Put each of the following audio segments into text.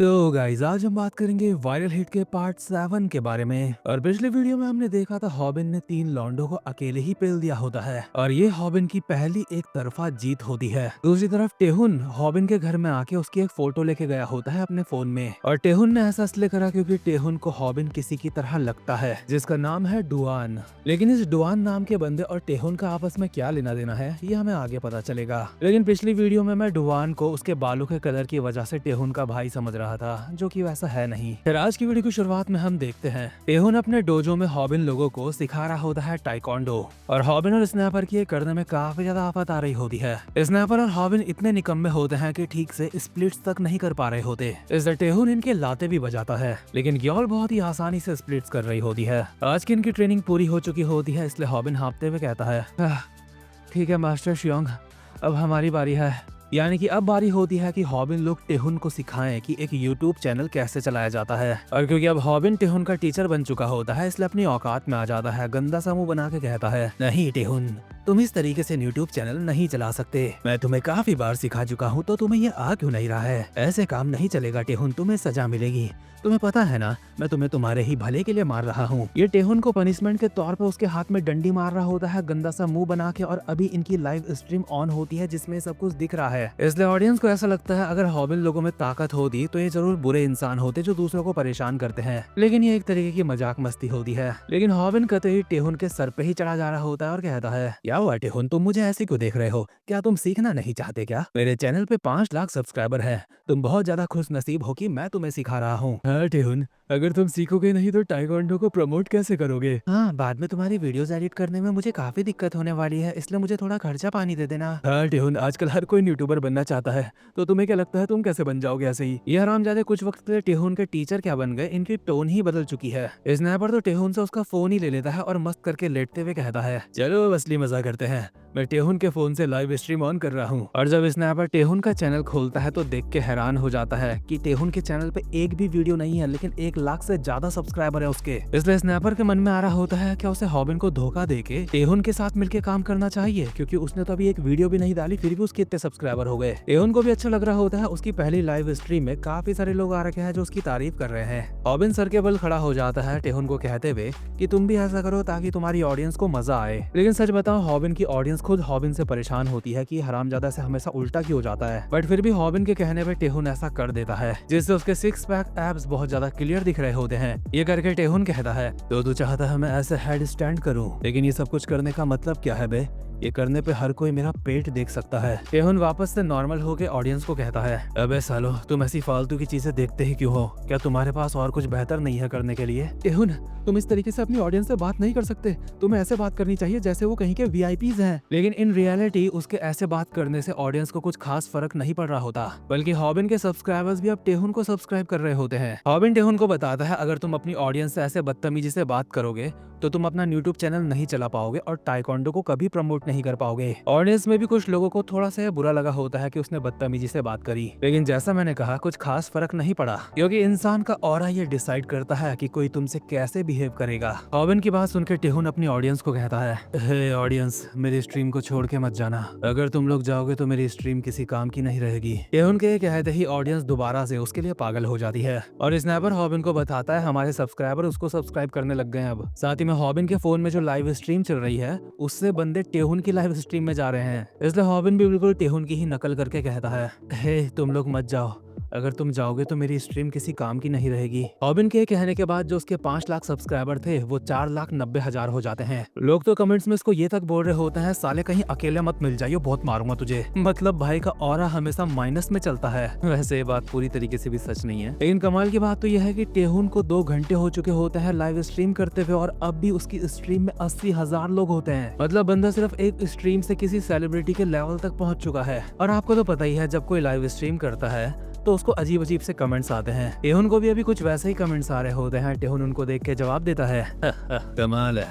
तो गाइज आज हम बात करेंगे वायरल हिट के पार्ट 7 के बारे में। और पिछले वीडियो में हमने देखा था हॉबिन ने 3 लॉन्डो को अकेले ही पेल दिया होता है और ये हॉबिन की पहली एक तरफा जीत होती है। दूसरी तरफ टेहुन हॉबिन के घर में आके उसकी एक फोटो लेके गया होता है अपने फोन में और टेहुन ने ऐसा इसलिए करा क्योंकि टेहुन को हॉबिन किसी की तरह लगता है जिसका नाम है डुआन। लेकिन इस डुआन नाम के बंदे और टेहुन का आपस में क्या लेना देना है ये हमें आगे पता चलेगा। लेकिन पिछली वीडियो में मैं डुआन को उसके बालों के कलर की वजह से टेहुन का भाई समझ रहा था, जो कि वैसा है नहीं। फिर आज की वीडियो की शुरुआत में हम देखते हैं टेहुन अपने डोजो में हॉबिन लोगों को सिखा रहा होता है टाइकोंडो और हॉबिन और स्नैपर की ये करने में काफी ज्यादा आफत आ रही होती है। स्नैपर और हॉबिन इतने निकम्मे होते हैं कि ठीक से स्प्लिट्स तक नहीं कर पा रहे होते, इसलिए टेहुन इनके लाते भी बजाता है लेकिन ग्योल बहुत ही आसानी से स्प्लिट्स कर रही होती है। आज की इनकी ट्रेनिंग पूरी हो चुकी होती है, इसलिए हॉबिन हाँफते हुए कहता है ठीक है मास्टर शियोंग, अब हमारी बारी है। यानी कि अब बारी होती है कि हॉबिन लोग टेहुन को सिखाएं कि एक YouTube चैनल कैसे चलाया जाता है। और क्योंकि अब हॉबिन टेहुन का टीचर बन चुका होता है इसलिए अपनी औकात में आ जाता है, गंदा सा मुंह बना के कहता है नहीं टेहुन, तुम इस तरीके से YouTube चैनल नहीं चला सकते। मैं तुम्हें काफी बार सिखा चुका हूँ तो तुम्हें ये आ क्यों नहीं रहा है। ऐसे काम नहीं चलेगा टेहुन, तुम्हें सजा मिलेगी। तुम्हें पता है ना मैं तुम्हें तुम्हारे ही भले के लिए मार रहा हूँ। ये टेहुन को पनिशमेंट के तौर पे उसके हाथ में डंडी मार रहा होता है गंदा सा मुंह बना के। और अभी इनकी लाइव स्ट्रीम ऑन होती है जिसमें सब कुछ दिख रहा है, इसलिए ऑडियंस को ऐसा लगता है अगर हॉबिन लोगों में ताकत होती तो ये जरूर बुरे इंसान होते जो दूसरों को परेशान करते हैं। लेकिन ये एक तरीके की मजाक मस्ती होती है। लेकिन हॉबिन कतई ही टेहुन के सर पे ही चढ़ा जा रहा होता है और कहता है क्या हुआ टेहुन, तुम मुझे ऐसे क्यों देख रहे हो? क्या तुम सीखना नहीं चाहते क्या? मेरे चैनल पे 5 लाख सब्सक्राइबर है, तुम बहुत ज्यादा खुश नसीब हो कि मैं तुम्हें सिखा रहा हूँ। हाँ टेहुन, अगर तुम सीखोगे नहीं तो टाइकोंडो को प्रमोट कैसे करोगे? हाँ, बाद में तुम्हारी वीडियोस एडिट करने में मुझे काफी दिक्कत होने वाली है, इसलिए मुझे थोड़ा खर्चा पानी दे देना। हाँ टेहुन, आजकल हर कोई यूट्यूबर बनना चाहता है, तो तुम्हें क्या लगता है तुम कैसे बन जाओगे ऐसे ही? ये हरामजादे कुछ वक्त के लिए टेहुन के टीचर क्या बन गए, इनकी टोन ही बदल चुकी है। स्नैपर तो टेहुन से उसका फोन ही ले लेता है और मस्त करके लेटते हुए कहता है चलो असली मजा करते हैं, मैं टेहुन के फोन से लाइव स्ट्रीम ऑन कर रहा हूँ। और जब स्नैपर टेहुन का चैनल खोलता है तो देख के हैरान हो जाता है कि टेहुन के चैनल पे एक भी वीडियो नहीं है लेकिन 1 लाख से ज्यादा सब्सक्राइबर है उसके। इसलिए स्नैपर के मन में आ रहा होता है क्या उसे हॉबिन को धोखा देके टेहुन के साथ मिलके काम करना चाहिए, क्योंकि उसने तो अभी एक वीडियो भी नहीं डाली फिर भी उसके इतने सब्सक्राइबर हो गए। टेहुन को भी अच्छा लग रहा होता है, उसकी पहली लाइव स्ट्रीम में काफी सारे लोग आ रखे हैं जो उसकी तारीफ कर रहे हैं। हॉबिन सर के बल खड़ा हो जाता है टेहुन को कहते हुए कि तुम भी ऐसा करो ताकि तुम्हारी ऑडियंस को मजा आए। लेकिन सच बताओ हॉबिन की ऑडियंस खुद हॉबिन से परेशान होती है कि हरामजादा से हमेशा उल्टा क्यों जाता है, बट फिर भी हॉबिन के कहने पे टेहुन ऐसा कर देता है जिससे उसके 6 पैक एब्स बहुत ज्यादा क्लियर दिख रहे होते हैं। ये करके टेहुन कहता है तो तू चाहता है मैं ऐसे हेड स्टैंड करूं, लेकिन ये सब कुछ करने का मतलब क्या है बे? ये करने पे हर कोई मेरा पेट देख सकता है। टेहुन वापस से नॉर्मल होके ऑडियंस को कहता है अबे सालो, तुम ऐसी फालतू की चीजें देखते ही क्यों हो? क्या तुम्हारे पास और कुछ बेहतर नहीं है करने के लिए? टेहुन, तुम इस तरीके से अपनी ऑडियंस से बात नहीं कर सकते, तुम्हें ऐसे बात करनी चाहिए जैसे वो कहीं के वीआईपीज हैं। लेकिन इन रियलिटी उसके ऐसे बात करने से ऑडियंस को कुछ खास फर्क नहीं पड़ रहा होता, बल्कि हॉबिन के सब्सक्राइबर्स भी अब टेहुन को सब्सक्राइब कर रहे होते हैं। हॉबिन टेहुन को बताता है अगर तुम अपनी ऑडियंस से ऐसे बदतमीजी से बात करोगे तो तुम अपना यूट्यूब चैनल नहीं चला पाओगे और टाइकोंडो को कभी प्रमोट नहीं कर पाओगे। ऑडियंस में भी कुछ लोगों को थोड़ा सा बुरा लगा होता है कि उसने बदतमीजी से बात करी, लेकिन जैसा मैंने कहा कुछ खास फर्क नहीं पड़ा, क्योंकि इंसान का ऑरा ये डिसाइड करता है कि कोई तुमसे कैसे बिहेव करेगा। हॉबिन की बात सुनकर टेहुन अपनी ऑडियंस को कहता है हे ऑडियंस, मेरी स्ट्रीम को छोड़ के मत जाना, अगर तुम लोग जाओगे तो मेरी स्ट्रीम किसी काम की नहीं रहेगी। टेहुन के कहते ही ऑडियंस दोबारा से उसके लिए पागल हो जाती है और स्नैपर हॉबिन को बताता है हमारे सब्सक्राइबर उसको सब्सक्राइब करने लग गए हैं अब। साथ ही में हॉबिन के फोन में जो लाइव स्ट्रीम चल रही है उससे बंदे टेहुन की लाइव स्ट्रीम में जा रहे हैं, इसलिए हॉबिन भी बिल्कुल टेहुन की ही नकल करके कहता है हे तुम लोग मत जाओ, अगर तुम जाओगे तो मेरी स्ट्रीम किसी काम की नहीं रहेगी। हॉबिन के कहने के बाद जो उसके 5 लाख सब्सक्राइबर थे वो 4,90,000 हो जाते हैं। लोग तो कमेंट्स में इसको ये तक बोल रहे होते हैं साले कहीं अकेले मत मिल जाइयो, बहुत मारूंगा तुझे। मतलब भाई का ऑरा हमेशा माइनस में चलता है। वैसे ये बात पूरी तरीके से भी सच नहीं है, लेकिन कमाल की बात तो यह है कि टेहुन को 2 घंटे हो चुके होते हैं लाइव स्ट्रीम करते हुए और अब भी उसकी स्ट्रीम में 80,000 लोग होते हैं। मतलब बंदा सिर्फ एक स्ट्रीम से किसी सेलिब्रिटी के लेवल तक पहुंच चुका है। और आपको तो पता ही है जब कोई लाइव स्ट्रीम करता है तो उसको अजीब अजीब से कमेंट्स आते हैं। टेहुन को भी अभी कुछ वैसे ही कमेंट्स आ रहे होते हैं। टेहुन उनको देख के जवाब देता है कमाल है,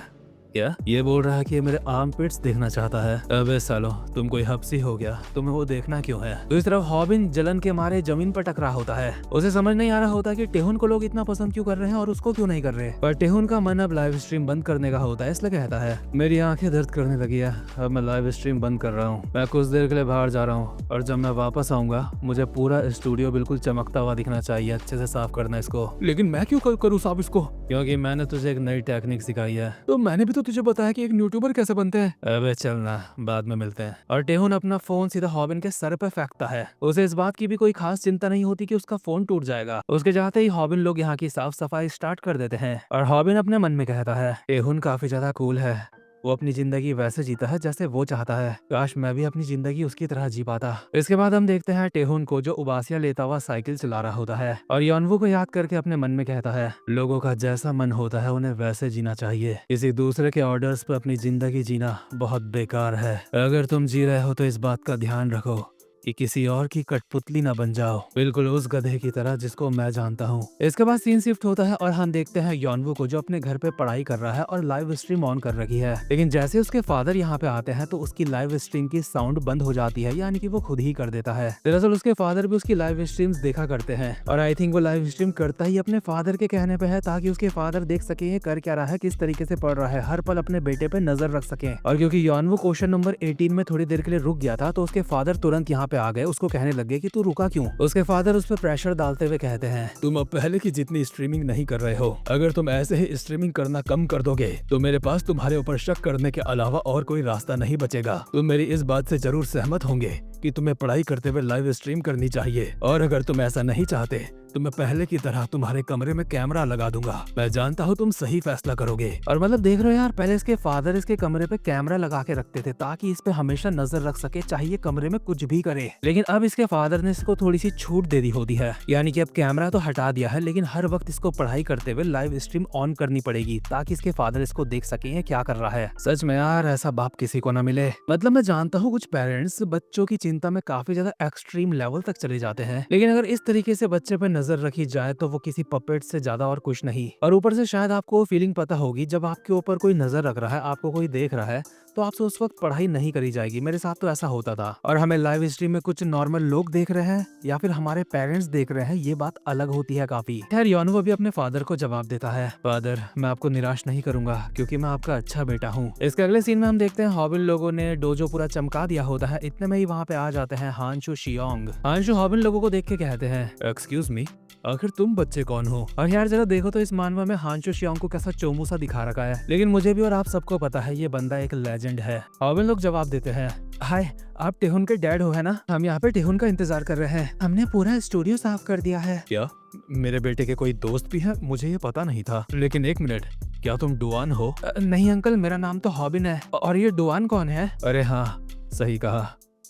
क्या ये बोल रहा है कि ये मेरे आर्म पिट्स देखना चाहता है? अबे सालो, तुम कोई हफ्सी हो गया, तुम्हें वो देखना क्यों है? दूसरी तरफ हॉबिन जलन के मारे जमीन पर टकरा होता है। उसे समझ नहीं आ रहा होता कि टेहुन को लोग इतना पसंद क्यों कर रहे हैं और उसको क्यों नहीं कर रहे। पर टेहुन का मन अब लाइव स्ट्रीम बंद करने का होता है, इसलिए कहता है मेरी आंखें दर्द करने लगी है, अब मैं लाइव स्ट्रीम बंद कर रहा हूँ। मैं कुछ देर के लिए बाहर जा रहा हूँ और जब मैं वापस आऊंगा मुझे पूरा स्टूडियो बिल्कुल चमकता हुआ दिखना चाहिए, अच्छे से साफ करना इसको। लेकिन मैं क्यों करूँ साफ इसको? क्योंकि मैंने तुझे एक नई टेक्निक सिखाई है। तो मैंने भी तो तुझे बताया कि एक यूट्यूबर कैसे बनते हैं। अबे चलना, बाद में मिलते हैं। और टेहुन अपना फोन सीधा हॉबिन के सर पे फेंकता है। उसे इस बात की भी कोई खास चिंता नहीं होती कि उसका फोन टूट जाएगा। उसके जाते ही हॉबिन लोग यहाँ की साफ सफाई स्टार्ट कर देते हैं और हॉबिन अपने मन में कहता है टेहुन काफी ज्यादा कूल है, वो अपनी जिंदगी वैसे जीता है जैसे वो चाहता है, काश मैं भी अपनी जिंदगी उसकी तरह जी पाता। इसके बाद हम देखते हैं टेहुन को जो उबासियां लेता हुआ साइकिल चला रहा होता है और योनवू को याद करके अपने मन में कहता है लोगों का जैसा मन होता है उन्हें वैसे जीना चाहिए, किसी दूसरे के ऑर्डर्स पर अपनी जिंदगी जीना बहुत बेकार है। अगर तुम जी रहे हो तो इस बात का ध्यान रखो कि किसी और की कठपुतली न बन जाओ, बिल्कुल उस गधे की तरह जिसको मैं जानता हूँ। इसके बाद सीन शिफ्ट होता है और हम देखते हैं योनवू को जो अपने घर पे पढ़ाई कर रहा है और लाइव स्ट्रीम ऑन कर रखी है। लेकिन जैसे उसके फादर यहाँ पे आते हैं तो उसकी लाइव स्ट्रीम की साउंड बंद हो जाती है, यानी कि वो खुद ही कर देता है। दरअसल उसके फादर भी उसकी लाइव स्ट्रीम्स देखा करते हैं और आई थिंक वो लाइव स्ट्रीम करता ही अपने फादर के कहने पे है, ताकि उसके फादर देख सके ये कर क्या रहा है, किस तरीके से पढ़ रहा है, हर पल अपने बेटे पे नजर रख सके। और क्योंकि योनवू क्वेश्चन नंबर 18 में थोड़ी देर के लिए रुक गया था तो उसके फादर तुरंत यहाँ पे आ गए, उसको कहने लगे कि तू रुका क्यों। उसके फादर उस पर प्रेशर डालते हुए कहते हैं तुम अब पहले की जितनी स्ट्रीमिंग नहीं कर रहे हो, अगर तुम ऐसे ही स्ट्रीमिंग करना कम कर दोगे तो मेरे पास तुम्हारे ऊपर शक करने के अलावा और कोई रास्ता नहीं बचेगा। तुम मेरी इस बात से जरूर सहमत होंगे कि तुम्हें पढ़ाई करते हुए लाइव स्ट्रीम करनी चाहिए, और अगर तुम ऐसा नहीं चाहते तो मैं पहले की तरह तुम्हारे कमरे में कैमरा लगा दूंगा। मैं जानता हूँ तुम सही फैसला करोगे। और मतलब देख रहे हो यार, पहले इसके फादर इसके कमरे पे कैमरा लगा के रखते थे ताकि इस पे हमेशा नजर रख सके, चाहिए कमरे में कुछ भी करे। लेकिन अब इसके फादर ने इसको थोड़ी सी छूट दे दी होती है, यानी कि अब कैमरा तो हटा दिया है लेकिन हर वक्त इसको पढ़ाई करते हुए लाइव स्ट्रीम ऑन करनी पड़ेगी ताकि इसके फादर इसको देख सके ये क्या कर रहा है। सच में यार ऐसा बाप किसी को न मिले। मतलब मैं जानता हूँ कुछ पेरेंट्स बच्चों की चिंता में काफी ज्यादा एक्सट्रीम लेवल तक चले जाते हैं, लेकिन अगर इस तरीके से बच्चे पे नजर रखी जाए तो वो किसी पपेट से ज्यादा और कुछ नहीं। और ऊपर से शायद आपको वो फीलिंग पता होगी, जब आपके ऊपर कोई नजर रख रहा है, आपको कोई देख रहा है, तो आपसे उस वक्त पढ़ाई नहीं करी जाएगी। मेरे साथ तो ऐसा होता था। और हमें लाइव स्ट्रीम में कुछ नॉर्मल लोग देख रहे हैं या फिर हमारे पेरेंट्स देख रहे हैं, ये बात अलग होती है काफी। खैर योनवू भी अपने फादर को जवाब देता है फादर मैं आपको निराश नहीं करूंगा क्योंकि मैं आपका अच्छा बेटा हूँ। इसके अगले सीन में हम देखते हैं हॉबिन लोगों ने डोजो पूरा चमका दिया होता है। इतने में ही वहाँ पे आ जाते हैं हानशु शियोंग। हानशु हॉबिन लोगों को देख के कहते हैं एक्सक्यूज मी, आखिर तुम बच्चे कौन हो? और यार जरा देखो तो इस मानवा में हानशु शियोंग को कैसा चोमू सा दिखा रखा है, लेकिन मुझे भी और आप सबको पता है ये बंदा एक लेजेंड है। हॉबिन लोग जवाब देते हैं हाय आप टेहुन के डैड हो है ना? हम यहाँ पे टेहुन का इंतजार कर रहे हैं, हमने पूरा स्टूडियो साफ कर दिया है। क्या मेरे बेटे के कोई दोस्त भी है? मुझे ये पता नहीं था। लेकिन एक मिनट, क्या तुम डुआन हो? नहीं अंकल, मेरा नाम तो हॉबिन है। और ये डुआन कौन है? अरे हाँ सही कहा,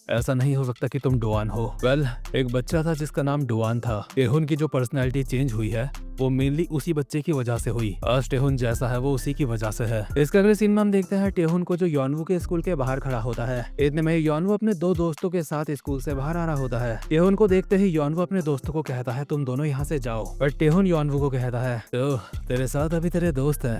ऐसा नहीं हो सकता कि तुम डुआन हो। वेल, एक बच्चा था जिसका नाम डुआन था। टेहुन की जो पर्सनैलिटी चेंज हुई है वो मेनली उसी बच्चे की वजह से हुई। आज टेहुन जैसा है वो उसी की वजह से है। इसके अगले सीन में हम देखते हैं टेहुन को जो योनवू के स्कूल के बाहर खड़ा होता है। इतने में योनवू अपने दो दोस्तों के साथ स्कूल से बाहर आ रहा होता है। टेहुन को देखते ही योनवू अपने दोस्तों को कहता है तुम दोनों यहाँ से जाओ। पर टेहुन योनवू को कहता है तो तेरे साथ अभी तेरे दोस्त हैं,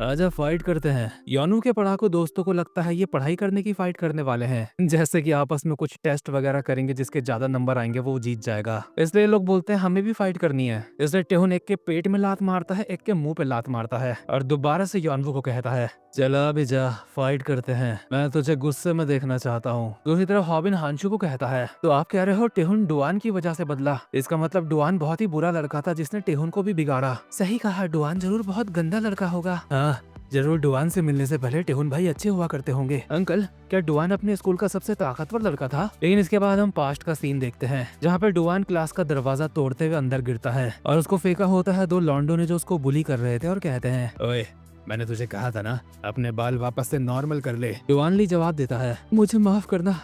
आजा फाइट करते हैं। योनवू के पढ़ाकू दोस्तों को लगता है ये पढ़ाई करने की फाइट करने वाले हैं, जैसे कि आपस में कुछ टेस्ट वगैरह करेंगे, जिसके ज्यादा नंबर आएंगे वो जीत जाएगा। इसलिए लोग बोलते हैं हमें भी फाइट करनी है। इसलिए टेहुन एक के पेट में लात मारता है, एक के मुंह पे लात मारता है और दोबारा से योनवू को कहता है चला अभी जा फाइट करते हैं, मैं तुझे गुस्से में देखना चाहता हूँ। दूसरी तरफ हॉबिन हानशु को कहता है तो आप कह रहे हो टेहुन डुआन की वजह से बदला? इसका मतलब डुआन बहुत ही बुरा लड़का था जिसने टेहुन को भी बिगाड़ा। सही कहा, डुआन जरूर बहुत गंदा लड़का होगा। हाँ जरूर, डुआन से मिलने से पहले टेहुन भाई अच्छे हुआ करते होंगे। अंकल क्या डुआन अपने स्कूल का सबसे ताकतवर लड़का था? लेकिन इसके बाद हम पास्ट का सीन देखते हैं जहाँ पे डुआन क्लास का दरवाजा तोड़ते हुए अंदर गिरता है और उसको फेंका होता है दो लॉन्डो ने जो उसको बुली कर रहे थे और कहते हैं ओए मैंने तुझे कहा था ना अपने बाल वापस से नॉर्मल कर ले। डुआन ली जवाब देता है मुझे माफ करना,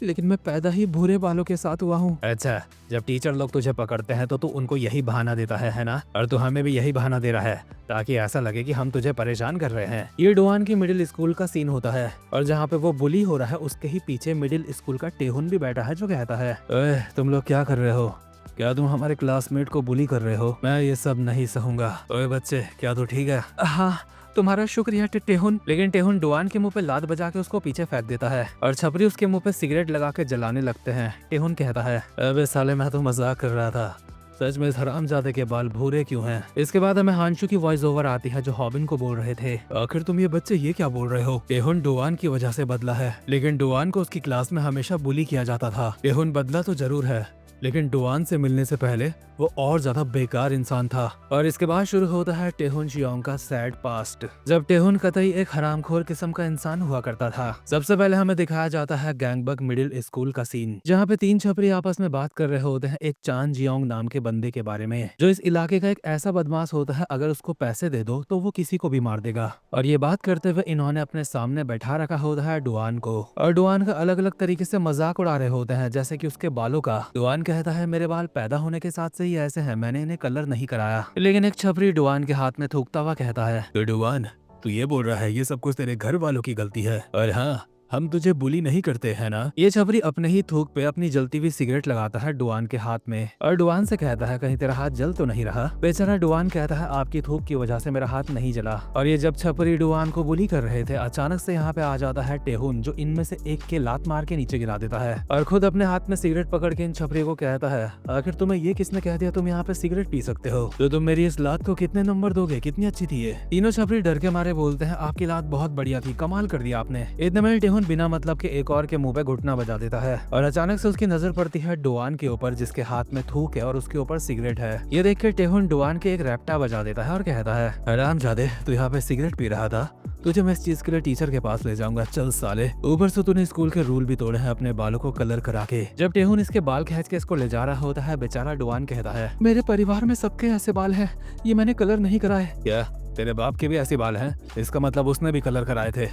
लेकिन मैं पैदा ही भूरे बालों के साथ हुआ हूँ। अच्छा, जब टीचर लोग तुझे पकड़ते हैं तो तू उनको यही बहाना देता है ना? और तू हमें भी यही बहाना दे रहा है ताकि ऐसा लगे कि हम तुझे परेशान कर रहे हैं। ये डुआन की मिडिल स्कूल का सीन होता है और जहाँ पे वो बुली हो रहा है उसके ही पीछे मिडिल स्कूल का टेहुन भी बैठा है जो कहता है ओए तुम लोग क्या कर रहे हो? क्या तुम हमारे क्लासमेट को बुली कर रहे हो? मैं ये सब नहीं सहूंगा। ओए बच्चे क्या तू ठीक है? हाँ तुम्हारा शुक्रिया टेहुन। लेकिन टेहुन डुआन के मुंह पे लात बजा के उसको पीछे फेंक देता है और छपरी उसके मुंह पे सिगरेट लगा के जलाने लगते हैं। टेहुन कहता है, अबे साले मैं तो मजाक कर रहा था, सच में इस हरामजादे के बाल भूरे क्यों हैं? इसके बाद हमें हांशु की वॉइस ओवर आती है जो हॉबिन को बोल रहे थे, आखिर तुम ये बच्चे ये क्या बोल रहे हो? टेहुन डुआन की वजह से बदला है, लेकिन डुआन को उसकी क्लास में हमेशा बुली किया जाता था। टेहुन बदला तो जरूर है, लेकिन डुआन से मिलने से पहले वो और ज्यादा बेकार इंसान था। और इसके बाद शुरू होता है टेहुन जियोंग का सैड पास्ट, जब टेहुन कतई एक हरामखोर किस्म का इंसान हुआ करता था। सबसे पहले हमें दिखाया जाता है गैंगबक मिडिल स्कूल का सीन, जहाँ पे 3 छपरी आपस में बात कर रहे होते हैं एक चान जियोंग नाम के बंदे के बारे में, जो इस इलाके का एक ऐसा बदमाश होता है, अगर उसको पैसे दे दो तो वो किसी को भी मार देगा। और ये बात करते हुए इन्होंने अपने सामने बैठा रखा होता है डुआन को, और डुआन का अलग अलग तरीके से मजाक उड़ा रहे होते हैं, जैसे कि उसके बालों का। डुआन कहता है, मेरे बाल पैदा होने के साथ से ही ऐसे हैं, मैंने इन्हें कलर नहीं कराया। लेकिन एक छपरी डुआन के हाथ में थूकता हुआ कहता है, तो डुआन तू ये बोल रहा है ये सब कुछ तेरे घर वालों की गलती है, और हाँ हम तुझे बुली नहीं करते है ना? ये छपरी अपने ही थूक पे अपनी जलती हुई सिगरेट लगाता है डुआन के हाथ में और डुआन से कहता है, कहीं तेरा हाथ जल तो नहीं रहा? बेचारा डुआन कहता है, आपकी थूक की वजह से मेरा हाथ नहीं जला। और ये जब छपरी डुआन को बुली कर रहे थे, अचानक से यहाँ पे आ जाता है टेहुन, जो इनमें से एक के लात मार के नीचे गिरा देता है और खुद अपने हाथ में सिगरेट पकड़ के इन छपरी को कहता है, आखिर तुम्हें ये किसने कह दिया तुम यहाँ पे सिगरेट पी सकते हो? तो तुम मेरी इस लात को कितने नंबर दोगे? कितनी अच्छी थी ये? तीनों छपरी डर के मारे बोलते हैं, आपकी लात बहुत बढ़िया थी, कमाल कर दिया आपने। इतने में टेहुन बिना मतलब के एक और के मुंह पे घुटना बजा देता है और अचानक से उसकी नजर पड़ती है डुआन के ऊपर, जिसके हाथ में थूक है और उसके ऊपर सिगरेट है। ये देख के टेहुन डुआन के एक रैप्टा बजा देता है और कहता है, हरामजादे तू यहाँ पे सिगरेट पी रहा था, तुझे मैं इस चीज के लिए टीचर के पास ले जाऊंगा, चल साले। ऊपर से तूने स्कूल के रूल भी तोड़े हैं अपने बालों को कलर करा के। जब टेहुन इसके बाल खींच के इसको ले जा रहा होता है, बेचारा डुआन कहता है, मेरे परिवार में सबके ऐसे बाल हैं, ये मैंने कलर नहीं कराए। क्या तेरे बाप के भी ऐसे बाल हैं? इसका मतलब उसने भी कलर कराए थे।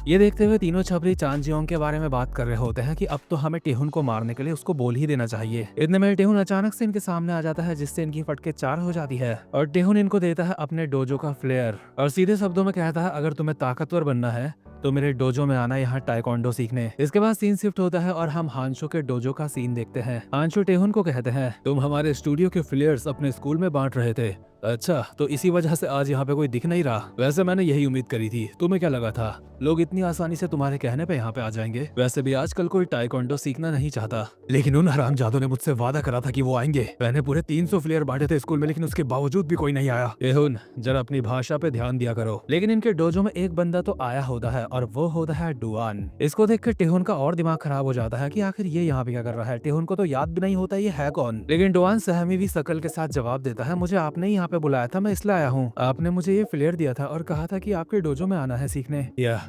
ये देखते हुए तीनों छपरी चान जियोंग के बारे में बात कर रहे होते हैं कि अब तो हमें टेहुन को मारने के लिए उसको बोल ही देना चाहिए। इतने में टेहुन अचानक से इनके सामने आ जाता है, जिससे इनकी फटके 4 हो जाती है और टेहुन इनको देता है अपने डोजो का फ्लेयर और सीधे शब्दों में कहता है, अगर तुम्हें ताकतवर बनना है तो मेरे डोजो में आना यहाँ टाइकोंडो सीखने। इसके बाद सीन शिफ्ट होता है और हम हांशो के डोजो का सीन देखते हैं। हांशो टेहुन को कहते हैं, तुम हमारे स्टूडियो के फ्लेयर्स अपने स्कूल में बांट रहे थे, अच्छा तो इसी वजह से आज यहाँ पे कोई दिख नहीं रहा। वैसे मैंने यही उम्मीद करी थी, तुम्हें क्या लगा था लोग इतनी आसानी से तुम्हारे कहने पे यहाँ पे आ जाएंगे? वैसे भी आजकल कोई टाइकोंडो सीखना नहीं चाहता, लेकिन उन हरामजादों ने मुझसे वादा करा था कि वो आएंगे। मैंने पूरे 300 फ्लेयर बांटे थे स्कूल में, लेकिन उसके बावजूद भी कोई नहीं आया। टेहुन जरा अपनी भाषा पे ध्यान दिया करो। लेकिन इनके डोजो में एक बंदा तो आया होता है और वो होता है डुआन। इसको देख कर टेहुन का और दिमाग खराब हो जाता है कि आखिर ये यहाँ पे क्या कर रहा है। टेहुन को तो याद भी नहीं होता ये है कौन। लेकिन डुआन सहमी हुई शकल के साथ जवाब देता है, मुझे आपने यहाँ पे बुलाया था, मैं इसलिए आया हूँ। आपने मुझे ये फ्लेयर दिया था और कहा था कि आपके डोजो में आना है सीखने। या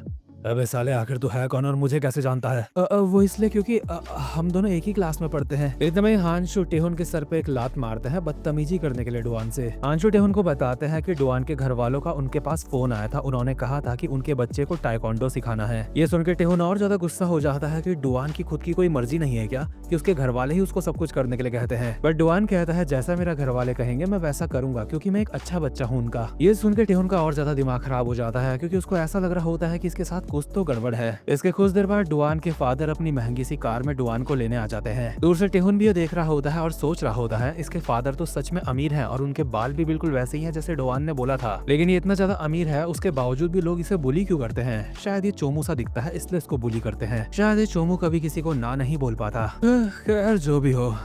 अबे साले आखिर तू है कौन और मुझे कैसे जानता है? वो इसलिए क्योंकि हम दोनों एक ही क्लास में पढ़ते हैं। एकदम ही हांशु टेहुन के सर पे एक लात मारते हैं बदतमीजी करने के लिए डुआन से। हांशु टेहुन को बताते हैं कि डुआन के घर वालों का उनके पास फोन आया था, उन्होंने कहा था कि उनके बच्चे को टाइकोंडो सिखाना है। ये सुनकर टेहुन और ज्यादा गुस्सा हो जाता है कि डुआन की खुद की कोई मर्जी नहीं है क्या कि उसके घर वाले ही उसको सब कुछ करने के लिए कहते हैं। बट डुआन कहता है, जैसा मेरा घर वाले कहेंगे मैं वैसा करूंगा, क्योंकि मैं एक अच्छा बच्चा हूँ उनका। ये सुनकर टेहुन का और ज्यादा दिमाग खराब हो जाता है, क्योंकि उसको ऐसा लग रहा होता है कि इसके साथ कुछ तो गड़बड़ है। इसके कुछ देर बाद डुआन के फादर अपनी महंगी सी कार में डुआन को लेने आ जाते हैं। दूर से टेहुन भी ये देख रहा होता है और सोच रहा होता है, इसके फादर तो सच में अमीर हैं और उनके बाल भी बिल्कुल वैसे ही हैं जैसे डुआन ने बोला था। लेकिन ये इतना ज्यादा अमीर है, उसके बावजूद भी लोग इसे बुली क्यों करते हैं? शायद ये चोमू सा दिखता है इसलिए इसको बुली करते हैं। शायद ये चोमू कभी किसी को ना नहीं बोल पाता। खैर जो भी हो,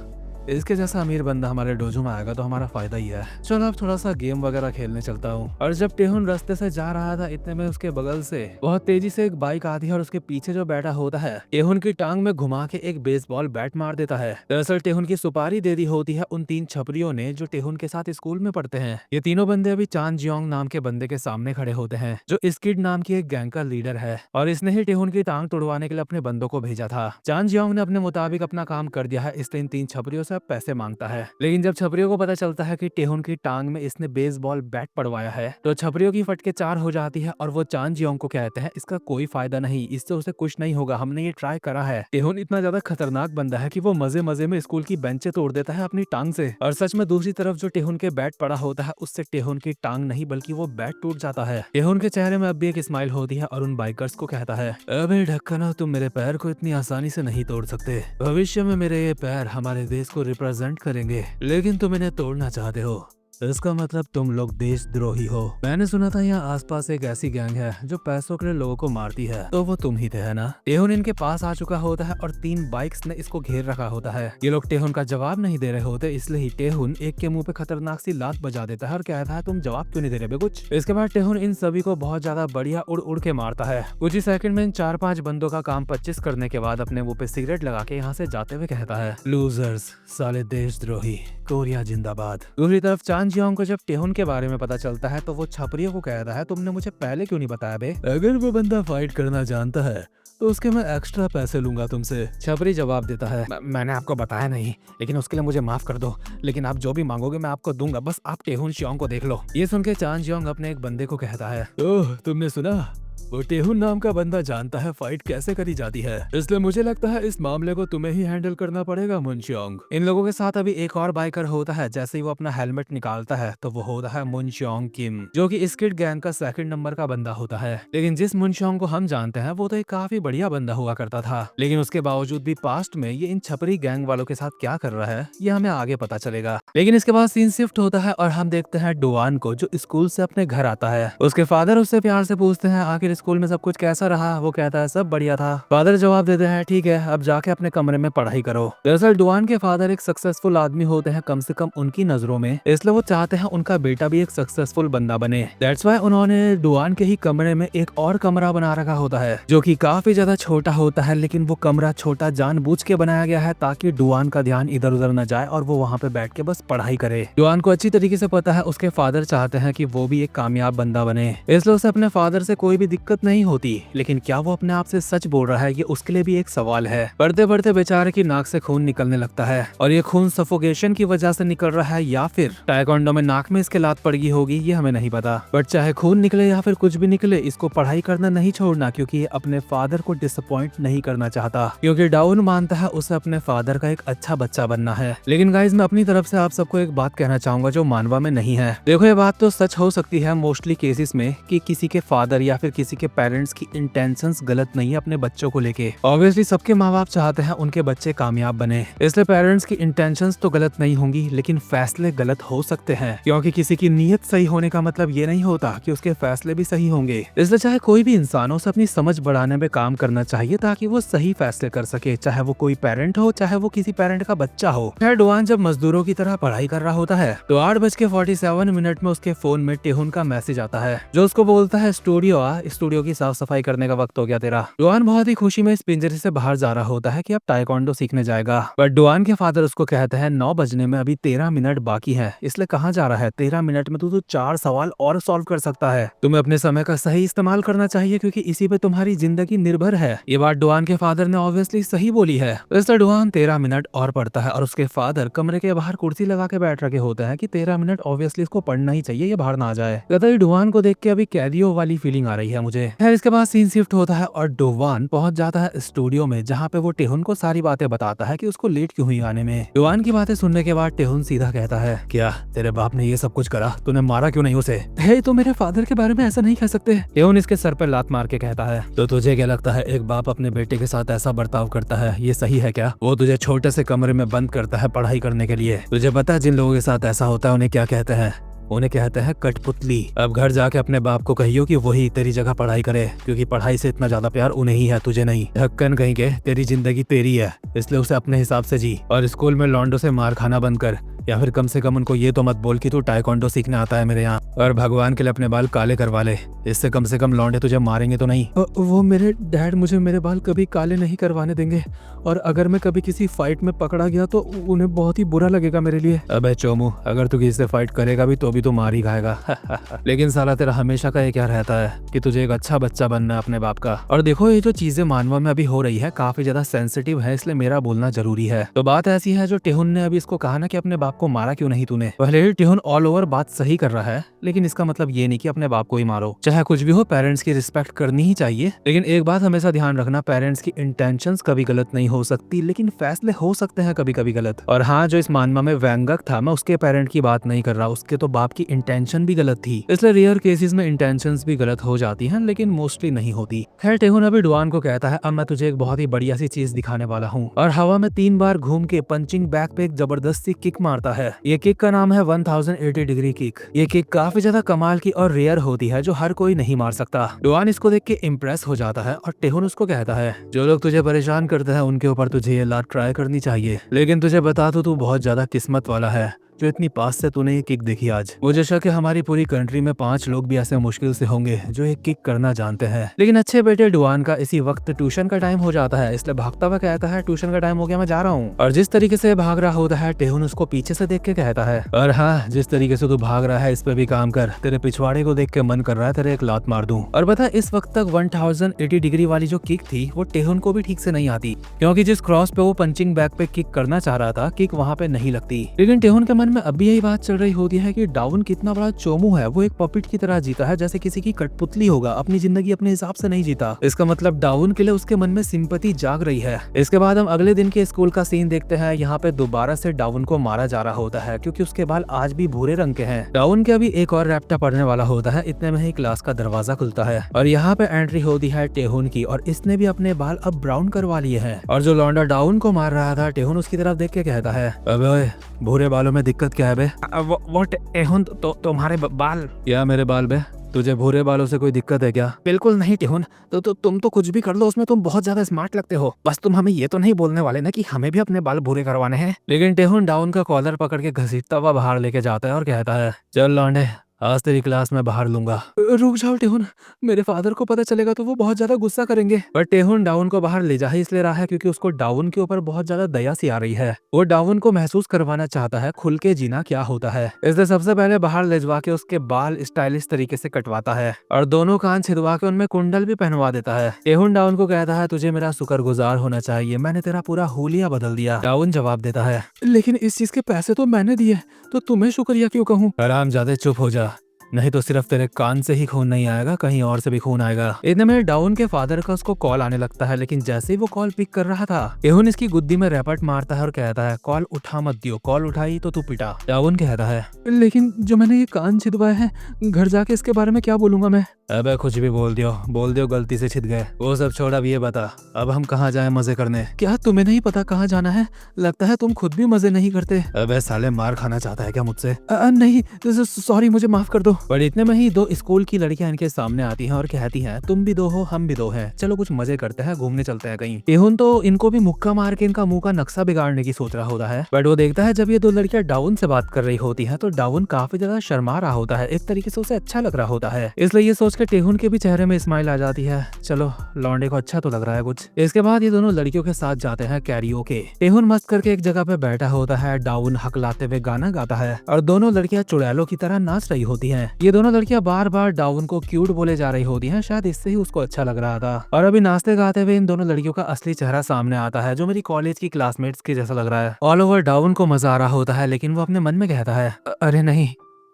इसके जैसा अमीर बंदा हमारे डोजो में आएगा तो हमारा फायदा ही है। चलो अब थोड़ा सा गेम वगैरह खेलने चलता हूँ। और जब टेहुन रास्ते से जा रहा था, इतने में उसके बगल से बहुत तेजी से एक बाइक आती है और उसके पीछे जो बैठा होता है टेहुन की टांग में घुमा के एक बेसबॉल बैट मार देता है। दरअसल टेहुन की सुपारी दे दी होती है उन 3 छपरियों ने जो टेहुन के साथ स्कूल में पढ़ते हैं। ये तीनों बंदे अभी चान जियोंग नाम के बंदे के सामने खड़े होते हैं, जो स्किड नाम की एक गैंग का लीडर है और इसने ही टेहुन की टांग तोड़वाने के लिए अपने बंदों को भेजा था। चान जियोंग ने अपने मुताबिक अपना काम कर दिया है, इसलिए इन 3 छपरियों से अब पैसे मांगता है। लेकिन जब छपरियों को पता चलता है कि टेहुन की टांग में इसने बेसबॉल बैट पड़वाया है, तो छपरियों की फटके 4 हो जाती है और वो चान जियोंग को कहते हैं, इसका कोई फायदा नहीं, इससे उसे कुछ नहीं होगा, हमने ये ट्राई करा है। टेहुन इतना ज्यादा खतरनाक बंदा है कि वो मजे मजे में स्कूल की बेंचें तोड़ देता है अपनी टांग से। और सच में दूसरी तरफ जो टेहुन के बैट पड़ा होता है, उससे टेहुन की टांग नहीं बल्कि वो बैट टूट जाता है। टेहुन के चेहरे में अब भी एक स्माइल होती है और उन बाइकर्स को कहता है, अबे ढक्कना, तुम मेरे पैर को इतनी आसानी से नहीं तोड़ सकते। भविष्य में मेरे ये पैर हमारे देश को रिप्रेजेंट करेंगे, लेकिन तुम इन्हें तोड़ना चाहते हो इसका मतलब तुम लोग देशद्रोही हो। मैंने सुना था यहाँ आसपास एक ऐसी गैंग है जो पैसों के लिए लोगों को मारती है, तो वो तुम ही थे, है ना? टेहुन इनके पास आ चुका होता है और 3 बाइक्स ने इसको घेर रखा होता है। ये लोग टेहुन का जवाब नहीं दे रहे होते, इसलिए ही टेहुन एक के मुंह पे खतरनाक सी लात बजा देता है और कहता है तुम जवाब क्यों नहीं दे रहे बे कुछ। इसके बाद टेहुन इन सभी को बहुत ज्यादा बढ़िया उड़ उड़ के मारता है। कुछ ही सेकंड में इन 4-5 बंदों का काम 25 करने के बाद अपने मुंह पे सिगरेट लगा के यहाँ से जाते हुए कहता है, लूजर्स, साले देशद्रोही, कोरिया जिंदाबाद। दूसरी तरफ चान जियोंग को जब टेहुन के बारे में पता चलता है तो वो छपरियों को कहता है, तुमने मुझे पहले क्यों नहीं बताया बे? अगर वो बंदा फाइट करना जानता है तो उसके मैं एक्स्ट्रा पैसे लूंगा तुमसे। छपरी जवाब देता है, मैंने आपको बताया नहीं, लेकिन उसके लिए मुझे माफ कर दो, लेकिन आप जो भी मांगोगे मैं आपको दूंगा, बस आप टेहुन जियोंग को देख लो। ये सुन के चान जियोंग अपने एक बंदे को कहता है, ओह तुमने सुना, वो टेहुन नाम का बंदा जानता है फाइट कैसे करी जाती है, इसलिए मुझे लगता है इस मामले को तुम्हें ही हैंडल करना पड़ेगा मुनशियोंग। इन लोगों के साथ अभी एक और बाइकर होता है। जैसे ही वो अपना हेलमेट निकालता है तो वो होता है मुनशियोंग किम, जो कि स्किड गैंग का 2nd नंबर का बंदा होता है। लेकिन जिस मुनशियोंग को हम जानते हैं वो तो एक काफी बढ़िया बंदा हुआ करता था, लेकिन उसके बावजूद भी पास्ट में ये इन छपरी गैंग वालों के साथ क्या कर रहा है ये हमें आगे पता चलेगा। लेकिन इसके बाद सीन शिफ्ट होता है और हम देखते हैं डुआन को, जो स्कूल से अपने घर आता है। उसके फादर उससे प्यार से पूछते हैं आखिर स्कूल में सब कुछ कैसा रहा। वो कहता है सब बढ़िया था। फादर जवाब देते हैं ठीक है अब जाके अपने कमरे में पढ़ाई करो। दरअसल डुआन के फादर एक सक्सेसफुल आदमी होते हैं, कम से कम उनकी नजरों में, इसलिए वो चाहते हैं उनका बेटा भी एक सक्सेसफुल बंदा बने। दैट्स व्हाई उन्होंने डुआन के ही कमरे में एक और कमरा बना रखा होता है जो कि काफी ज्यादा छोटा होता है, लेकिन वो कमरा छोटा जानबूझ के बनाया गया है ताकि डुआन का ध्यान इधर उधर न जाए और वो वहाँ पे बैठ के बस पढ़ाई करे। डुआन को अच्छी तरीके से पता है उसके फादर चाहते हैं कि वो भी एक कामयाब बंदा बने, इसलिए उसे अपने फादर से कोई भी दिक्कत नहीं होती। लेकिन क्या वो अपने आप से सच बोल रहा है, ये उसके लिए भी एक सवाल है। पढ़ते पढ़ते बेचारे की नाक से खून निकलने लगता है और ये खून सफोकेशन की वजह से निकल रहा है या फिर टाइकोंडो में नाक में इसके लात पड़ गई होगी, ये हमें नहीं पता। बट चाहे खून निकले या फिर कुछ भी निकले, इसको पढ़ाई करना नहीं छोड़ना, क्योंकि ये अपने फादर को डिसअपॉइंट नहीं करना चाहता, क्योंकि डाउन मानता है उसे अपने फादर का एक अच्छा बच्चा बनना है। लेकिन गाइज मैं अपनी तरफ से आप सबको एक बात कहना चाहूंगा जो मानवा में नहीं है। देखो ये बात तो सच हो सकती है मोस्टली केसेस में कि किसी के फादर या फिर किसी के पेरेंट्स की इंटेंशंस गलत नहीं है अपने बच्चों को लेके। ऑब्वियसली सबके माँ बाप चाहते हैं उनके बच्चे कामयाब बने, इसलिए पेरेंट्स की इंटेंशंस तो गलत नहीं होंगी, लेकिन फैसले गलत हो सकते हैं, क्योंकि किसी की नीयत सही होने का मतलब ये नहीं होता कि उसके फैसले भी सही होंगे। इसलिए चाहे कोई भी इंसान हो, उसे अपनी समझ बढ़ाने में काम करना चाहिए ताकि वो सही फैसले कर सके, चाहे वो कोई पेरेंट हो चाहे वो किसी पेरेंट का बच्चा हो। खैर डुआन जब मजदूरों की तरह पढ़ाई कर रहा होता है तो 8:47 में उसके फोन में टेहुन का मैसेज आता है जो उसको बोलता है स्टूडियो की साफ सफाई करने का वक्त हो गया तेरा। डुआन बहुत ही खुशी में इस पिंजरे से बाहर जा रहा होता है कि अब टाइकोंडो सीखने जाएगा, बट डुआन के फादर उसको कहते हैं 9 बजने में अभी 13 मिनट बाकी है, इसलिए कहाँ जा रहा है? 13 मिनट में तू तो 4 सवाल और सॉल्व कर सकता है। तुम्हें अपने समय का सही इस्तेमाल करना चाहिए क्योंकि इसी पे तुम्हारी जिंदगी निर्भर है। ये बात डुआन के फादर ने ऑब्वियसली सही बोली है। इसलिए डुआन 13 मिनट और पढ़ता है और उसके फादर कमरे के बाहर कुर्सी लगा के बैठ रखे होते हैं कि 13 मिनट ऑब्वियसली इसको पढ़ना ही चाहिए, ये बाहर ना आ जाए। कहता डुआन को देख के अभी कैदियों वाली फीलिंग आ रही है मुझे। खैर इसके बाद सीन शिफ्ट होता है और डुआन पहुंच जाता है स्टूडियो में, जहाँ पे वो टेहुन को सारी बातें बताता है कि उसको लेट क्यों हुई आने में। डुआन की बातें सुनने के बाद टेहुन सीधा कहता है, क्या तेरे बाप ने ये सब कुछ करा? तूने मारा क्यों नहीं उसे? हे तो मेरे फादर के बारे में ऐसा नहीं कह सकते। टेहुन इसके सर पर लात मार के कहता है, तो तुझे क्या लगता है एक बाप अपने बेटे के साथ ऐसा बर्ताव करता है, ये सही है क्या? वो तुझे छोटे से कमरे में बंद करता है पढ़ाई करने के लिए। तुझे पता है जिन लोगों के साथ ऐसा होता है उन्हें क्या कहते हैं? उन्हें कहते हैं कठपुतली। अब घर जाके अपने बाप को कहियो कि वही तेरी जगह पढ़ाई करे, क्योंकि पढ़ाई से इतना ज्यादा प्यार उन्हें ही है, तुझे नहीं। ढक्कन कहीं के, तेरी जिंदगी तेरी है, इसलिए उसे अपने हिसाब से जी। और स्कूल में लॉन्डो से मार खाना बंद कर, या फिर कम से कम उनको ये तो मत बोल कि तू टाइकोंडो सीखने आता है मेरे यहाँ, और भगवान के लिए अपने बाल काले करवा ले, इससे कम से कम लौंडे तुझे मारेंगे तो नहीं। वो मेरे डैड मुझे मेरे बाल कभी काले नहीं करवाने देंगे, और अगर मैं कभी किसी फाइट में पकड़ा गया तो उन्हें बहुत ही बुरा लगेगा मेरे लिए। अबे चोमू, अगर तू किसी से फाइट करेगा भी तो भी तू मार ही खाएगा। लेकिन साला तेरा हमेशा का ये क्या रहता है कि तुझे एक अच्छा बच्चा बनना है अपने बाप का। और देखो ये जो चीजें मानवा में अभी हो रही है काफी ज्यादा सेंसिटिव है, इसलिए मेरा बोलना जरूरी है। तो बात ऐसी है जो टेहुन ने अभी इसको कहा ना कि अपने बाप को मारा क्यों नहीं तूने। पहले ही टेहुन ऑल ओवर बात सही कर रहा है, लेकिन इसका मतलब ये नहीं कि अपने बाप को ही मारो। चाहे कुछ भी हो, पेरेंट्स की रिस्पेक्ट करनी ही चाहिए, लेकिन एक बात हमेशा ध्यान रखना, पेरेंट्स की इंटेंशंस कभी गलत नहीं हो सकती, लेकिन फैसले हो सकते हैं कभी कभी गलत। और हाँ, जो इस मानवा में वैंगक था, मैं उसके पेरेंट की बात नहीं कर रहा, उसके तो बाप की इंटेंशन भी गलत थी। इसलिए रेयर केसेस में इंटेंशंस भी गलत हो जाती हैं, लेकिन मोस्टली नहीं होती। खैर टेहुन अभी डुआन को कहता है, अब मैं तुझे एक बहुत ही बढ़िया सी चीज दिखाने वाला हूँ, और हवा में 3 बार घूम के पंचिंग बैग पे एक जबरदस्ती किक मारता मारता है। ये किक का नाम है 1080 डिग्री किक। ये किक काफी ज्यादा कमाल की और रेयर होती है, जो हर कोई नहीं मार सकता। डुआन इसको देख के इम्प्रेस हो जाता है और टेहुन उसको कहता है, जो लोग तुझे परेशान करते हैं उनके ऊपर तुझे ये लात ट्राई करनी चाहिए, लेकिन तुझे बता दो तू बहुत ज्यादा किस्मत वाला है जो इतनी पास से तूने ये किक देखी आज। मुझे शक है हमारी पूरी कंट्री में 5 लोग भी ऐसे मुश्किल से होंगे जो एक किक करना जानते हैं। लेकिन अच्छे बेटे डुआन का इसी वक्त ट्यूशन का टाइम हो जाता है, इसलिए भागता हुआ कहता है ट्यूशन का टाइम हो गया, मैं जा रहा हूँ। और जिस तरीके से भाग रहा होता है टेहुन उसको पीछे से देख के कहता है, और हाँ, जिस तरीके से तू भाग रहा है इस पे भी काम कर, तेरे पिछवाड़े को देख के मन कर रहा है तेरे एक लात मार दूं। और बता इस वक्त तक 1080 डिग्री वाली जो किक थी वो टेहुन को भी ठीक से नहीं आती, क्योंकि जिस क्रॉस पे वो पंचिंग बैग पे किक करना चाह रहा था किक वहाँ पे नहीं लगती। लेकिन टेहुन के मन में अब भी यही बात चल रही होती है कि डाउन कितना बड़ा चोमू है, वो एक पपिट की तरह जीता है जैसे किसी की कठपुतली होगा, अपनी जिंदगी अपने हिसाब से नहीं जीता। इसका मतलब डाउन के लिए उसके मन में सिंपैथी जाग रही है। इसके बाद हम अगले दिन के स्कूल का सीन देखते हैं। यहाँ पे दोबारा से डाउन को मारा जा रहा होता है क्योंकि उसके बाल आज भी भूरे रंग के हैं। डाउन के अभी एक और रैप्टा पढ़ने वाला होता है, इतने में ही क्लास का दरवाजा खुलता है और यहाँ पे एंट्री होती है टेहुन की, और इसने भी अपने बाल अब ब्राउन करवा लिए हैं। और जो लौंडा डाउन को मार रहा था टेहुन उसकी तरफ देख के कहता है, अबे ओए भूरे बालों में दिक्कत क्या है बे? वो टेहुन तो तुम्हारे बाल? क्या मेरे बाल बे? तुझे भूरे बालों से कोई दिक्कत है क्या? बिल्कुल नहीं टेहुन, तो तुम तो कुछ भी कर लो, उसमें तुम बहुत ज्यादा स्मार्ट लगते हो। बस तुम हमें ये तो नहीं बोलने वाले ना कि हमें भी अपने बाल भूरे करवाने हैं। लेकिन टेहुन डाउन का कॉलर पकड़ के घसीटता हुआ बाहर लेके जाता है और कहता है, चल लौंडे आज तेरी क्लास में बाहर लूंगा। रुक जाओ टेहुन, मेरे फादर को पता चलेगा तो वो बहुत ज्यादा गुस्सा करेंगे। पर टेहुन डाउन को बाहर ले जा ही इसलिए रहा है क्योंकि उसको डाउन के ऊपर बहुत ज्यादा दया सी आ रही है। वो डाउन को महसूस करवाना चाहता है खुल के जीना क्या होता है, इसलिए सबसे पहले बाहर ले जावा के उसके बाल स्टाइलिश तरीके से कटवाता है और दोनों कान छिदवा के उनमें कुंडल भी पहनवा देता है। टेहुन डाउन को कहता है, तुझे मेरा शुक्रगुजार होना चाहिए, मैंने तेरा पूरा हुलिया बदल दिया। डाउन जवाब देता है, लेकिन इस चीज के पैसे तो मैंने दिए, तो तुम्हें शुक्रिया क्यों कहूँ? आरामजादे चुप हो जा, नहीं तो सिर्फ तेरे कान से ही खून नहीं आएगा, कहीं और से भी खून आएगा। इतने में डाउन के फादर का उसको कॉल आने लगता है, लेकिन जैसे ही वो कॉल पिक कर रहा था टेहुन इसकी गुद्दी में रैपट मारता है और कहता है, कॉल उठा मत दियो, कॉल उठाई तो तू पिटा। डाउन कहता है, लेकिन जो मैंने ये कान छिदवाए हैं, घर जाके इसके बारे में क्या बोलूंगा मैं? अबे कुछ भी बोल दियो गलती से छिद गए। वो सब छोड़, अब ये बता अब हम कहाँ जाए मजे करने? क्या तुम्हें नहीं पता कहाँ जाना है? लगता है तुम खुद भी मजे नहीं करते। अबे साले मार खाना चाहता है क्या मुझसे? नहीं सॉरी, मुझे माफ कर दो। पर इतने में ही 2 स्कूल की लड़कियां इनके सामने आती हैं और कहती हैं, तुम भी 2 हो हम भी 2 हैं, चलो कुछ मजे करते हैं, घूमने चलते हैं कहीं। टेहुन तो इनको भी मुक्का मार के इनका मुंह का नक्शा बिगाड़ने की सोच रहा होता है, बट वो देखता है जब ये 2 लड़कियां डाउन से बात कर रही होती हैं तो डाउन काफी ज्यादा शर्मा रहा होता है, एक तरीके से उसे अच्छा लग रहा होता है, इसलिए ये सोच के टेहुन के भी चेहरे में स्माइल आ जाती है, चलो लौंडे को अच्छा तो लग रहा है कुछ। इसके बाद ये दोनों लड़कियों के साथ जाते हैं कैरियोके। टेहुन मस्त करके एक जगह पे बैठा होता है, डाउन हकलाते हुए गाना गाता है और दोनों लड़कियां चुड़ैलों की तरह नाच रही होती हैं। ये दोनों लड़कियां बार बार डाउन को क्यूट बोले जा रही होती हैं, शायद इससे ही उसको अच्छा लग रहा था। और अभी नाचते गाते हुए इन दोनों लड़कियों का असली चेहरा सामने आता है, जो मेरी कॉलेज की क्लासमेट्स की जैसा लग रहा है। ऑल ओवर डाउन को मजा आ रहा होता है, लेकिन वो अपने मन में कहता है, अरे नहीं,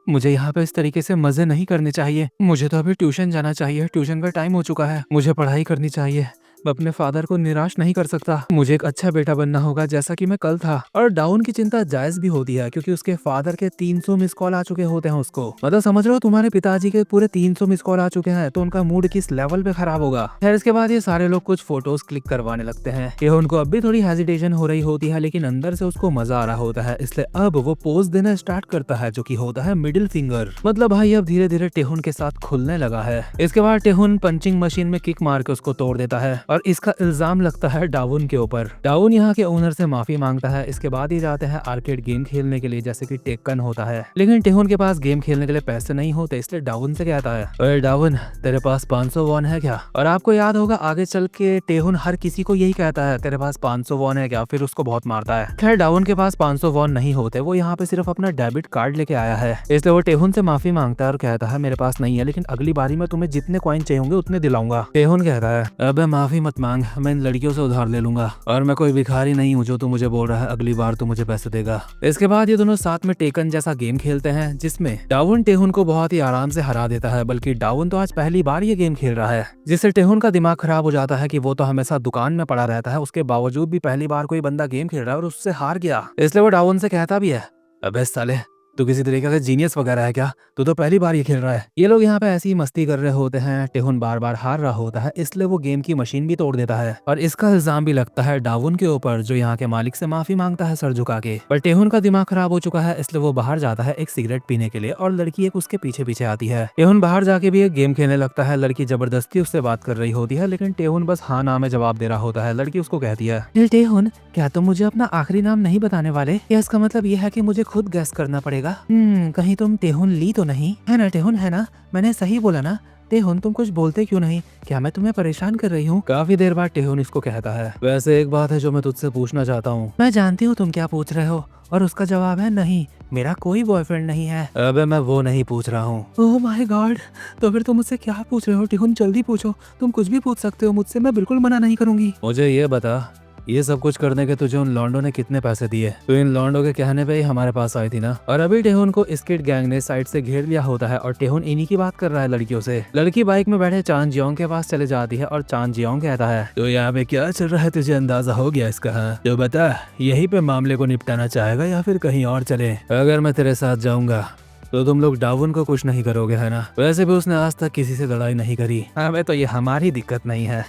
मुझे यहाँ पे इस तरीके से मजे नहीं करने चाहिए, मुझे तो अभी ट्यूशन जाना चाहिए, ट्यूशन का टाइम हो चुका है, मुझे पढ़ाई करनी चाहिए, मैं अपने फादर को निराश नहीं कर सकता, मुझे एक अच्छा बेटा बनना होगा जैसा कि मैं कल था। और डाउन की चिंता जायज भी होती है क्योंकि उसके फादर के 300 मिस कॉल आ चुके होते हैं उसको, मतलब समझ रहे हो तुम्हारे पिताजी के पूरे 300 मिस कॉल आ चुके हैं, तो उनका मूड किस लेवल पे खराब होगा। खैर इसके बाद ये सारे लोग कुछ फोटोज क्लिक करवाने लगते हैं। ये उनको अब भी थोड़ी हेजिटेशन हो रही होती है, लेकिन अंदर से उसको मजा आ रहा होता है, इसलिए अब वो पोज देना स्टार्ट करता है जो की होता है मिडिल फिंगर। मतलब भाई अब धीरे धीरे टेहुन के साथ खुलने लगा है। इसके बाद टेहुन पंचिंग मशीन में किक मार के उसको तोड़ देता है और इसका इल्जाम लगता है डाउन के ऊपर। डाउन यहाँ के ओनर से माफी मांगता है। इसके बाद ही जाते हैं आर्केड गेम खेलने के लिए जैसे कि टेक्कन होता है, लेकिन टेहुन के पास गेम खेलने के लिए पैसे नहीं होते, इसलिए डाउन से कहता है, अरे डाउन तेरे पास 500 वॉन है क्या? और आपको याद होगा आगे चल के टेहुन हर किसी को यही कहता है, तेरे पास 500 वॉन है क्या, फिर उसको बहुत मारता है। खैर डाउन के पास 500 वॉन नहीं होते, वो यहाँ पे सिर्फ अपना डेबिट कार्ड लेके आया है, इसलिए वो टेहुन से माफी मांगता है और कहता है मेरे पास नहीं है, लेकिन अगली बारी में तुम्हें जितने कॉइन चाहिए होंगे उतने दिलाऊंगा। टेहुन कहता है, अबे माफी मत मांग, मैं इन लड़कियों से उधार ले लूंगा और मैं कोई भिखारी नहीं हूँ जो तू मुझे बोल रहा है अगली बार तू मुझे पैसे देगा। इसके बाद ये दोनों साथ में टेकन जैसा गेम खेलते हैं जिसमें डाउन टेहुन को बहुत ही आराम से हरा देता है, बल्कि डाउन तो आज पहली बार ये गेम खेल रहा है, जिससे टेहुन का दिमाग खराब हो जाता है कि वो तो हमेशा दुकान में पड़ा रहता है, उसके बावजूद भी पहली बार कोई बंदा गेम खेल रहा है और उससे हार गया। इसलिए वो डाउन से कहता भी है, अबे साले तू किसी तरीके का जीनियस वगैरह है क्या? तू तो पहली बार ये खेल रहा है। ये लोग यहाँ पे ऐसी ही मस्ती कर रहे होते हैं। टेहुन बार बार हार रहा होता है, इसलिए वो गेम की मशीन भी तोड़ देता है और इसका इल्जाम भी लगता है डावुन के ऊपर, जो यहाँ के मालिक से माफी मांगता है सर झुका के। पर टेहुन का दिमाग खराब हो चुका है, इसलिए वो बाहर जाता है एक सिगरेट पीने के लिए और लड़की एक उसके पीछे पीछे आती है। टेहुन बाहर जाके भी एक गेम खेलने लगता है। लड़की जबरदस्ती उससे बात कर रही होती है, लेकिन टेहुन बस हाँ ना में जवाब दे रहा होता है। लड़की उसको कहती है, टेहुन क्या तुम मुझे अपना आखिरी नाम नहीं बताने वाले? या इसका मतलब ये है कि मुझे खुद गैस करना पड़ेगा? कहीं तुम टेहुन ली तो नहीं है ना? टेहुन है ना? मैंने सही बोला ना? टेहुन तुम कुछ बोलते क्यों नहीं? क्या मैं तुम्हें परेशान कर रही हूँ? काफी देर बाद टेहुन इसको कहता है, वैसे एक बात है जो मैं तुझसे पूछना चाहता हूँ। मैं जानती हूँ तुम क्या पूछ रहे हो, और उसका जवाब है नहीं, मेरा कोई बॉयफ्रेंड नहीं है। अबे मैं वो नहीं पूछ रहा हूँ। ओह माय गॉड, तो फिर तुम मुझसे क्या पूछ रहे हो? टेहुन जल्दी पूछो, तुम कुछ भी पूछ सकते हो मुझसे, मैं बिल्कुल मना नहीं करूंगी। मुझे ये बता, ये सब कुछ करने के तुझे उन लॉन्डो ने कितने पैसे दिए? तो इन लॉन्डो के कहने पे ही हमारे पास आई थी ना। और अभी टेहुन को स्किड गैंग ने साइड से घेर लिया होता है और टेहुन इन्हीं की बात कर रहा है लड़कियों से। लड़की बाइक में बैठे चान जियोंग के पास चले जाती है और चान जियोंग कहता है, तो यहाँ पे क्या चल रहा है, तुझे अंदाजा हो गया इसका? हाँ तो बता, यहीं पे मामले को निपटाना चाहेगा या फिर कहीं और चले? अगर मैं तेरे साथ जाऊंगा तो तुम लोग डावुन को कुछ नहीं करोगे, है ना? वैसे भी उसने आज तक किसी से लड़ाई नहीं करी। हमें तो ये हमारी दिक्कत नहीं है।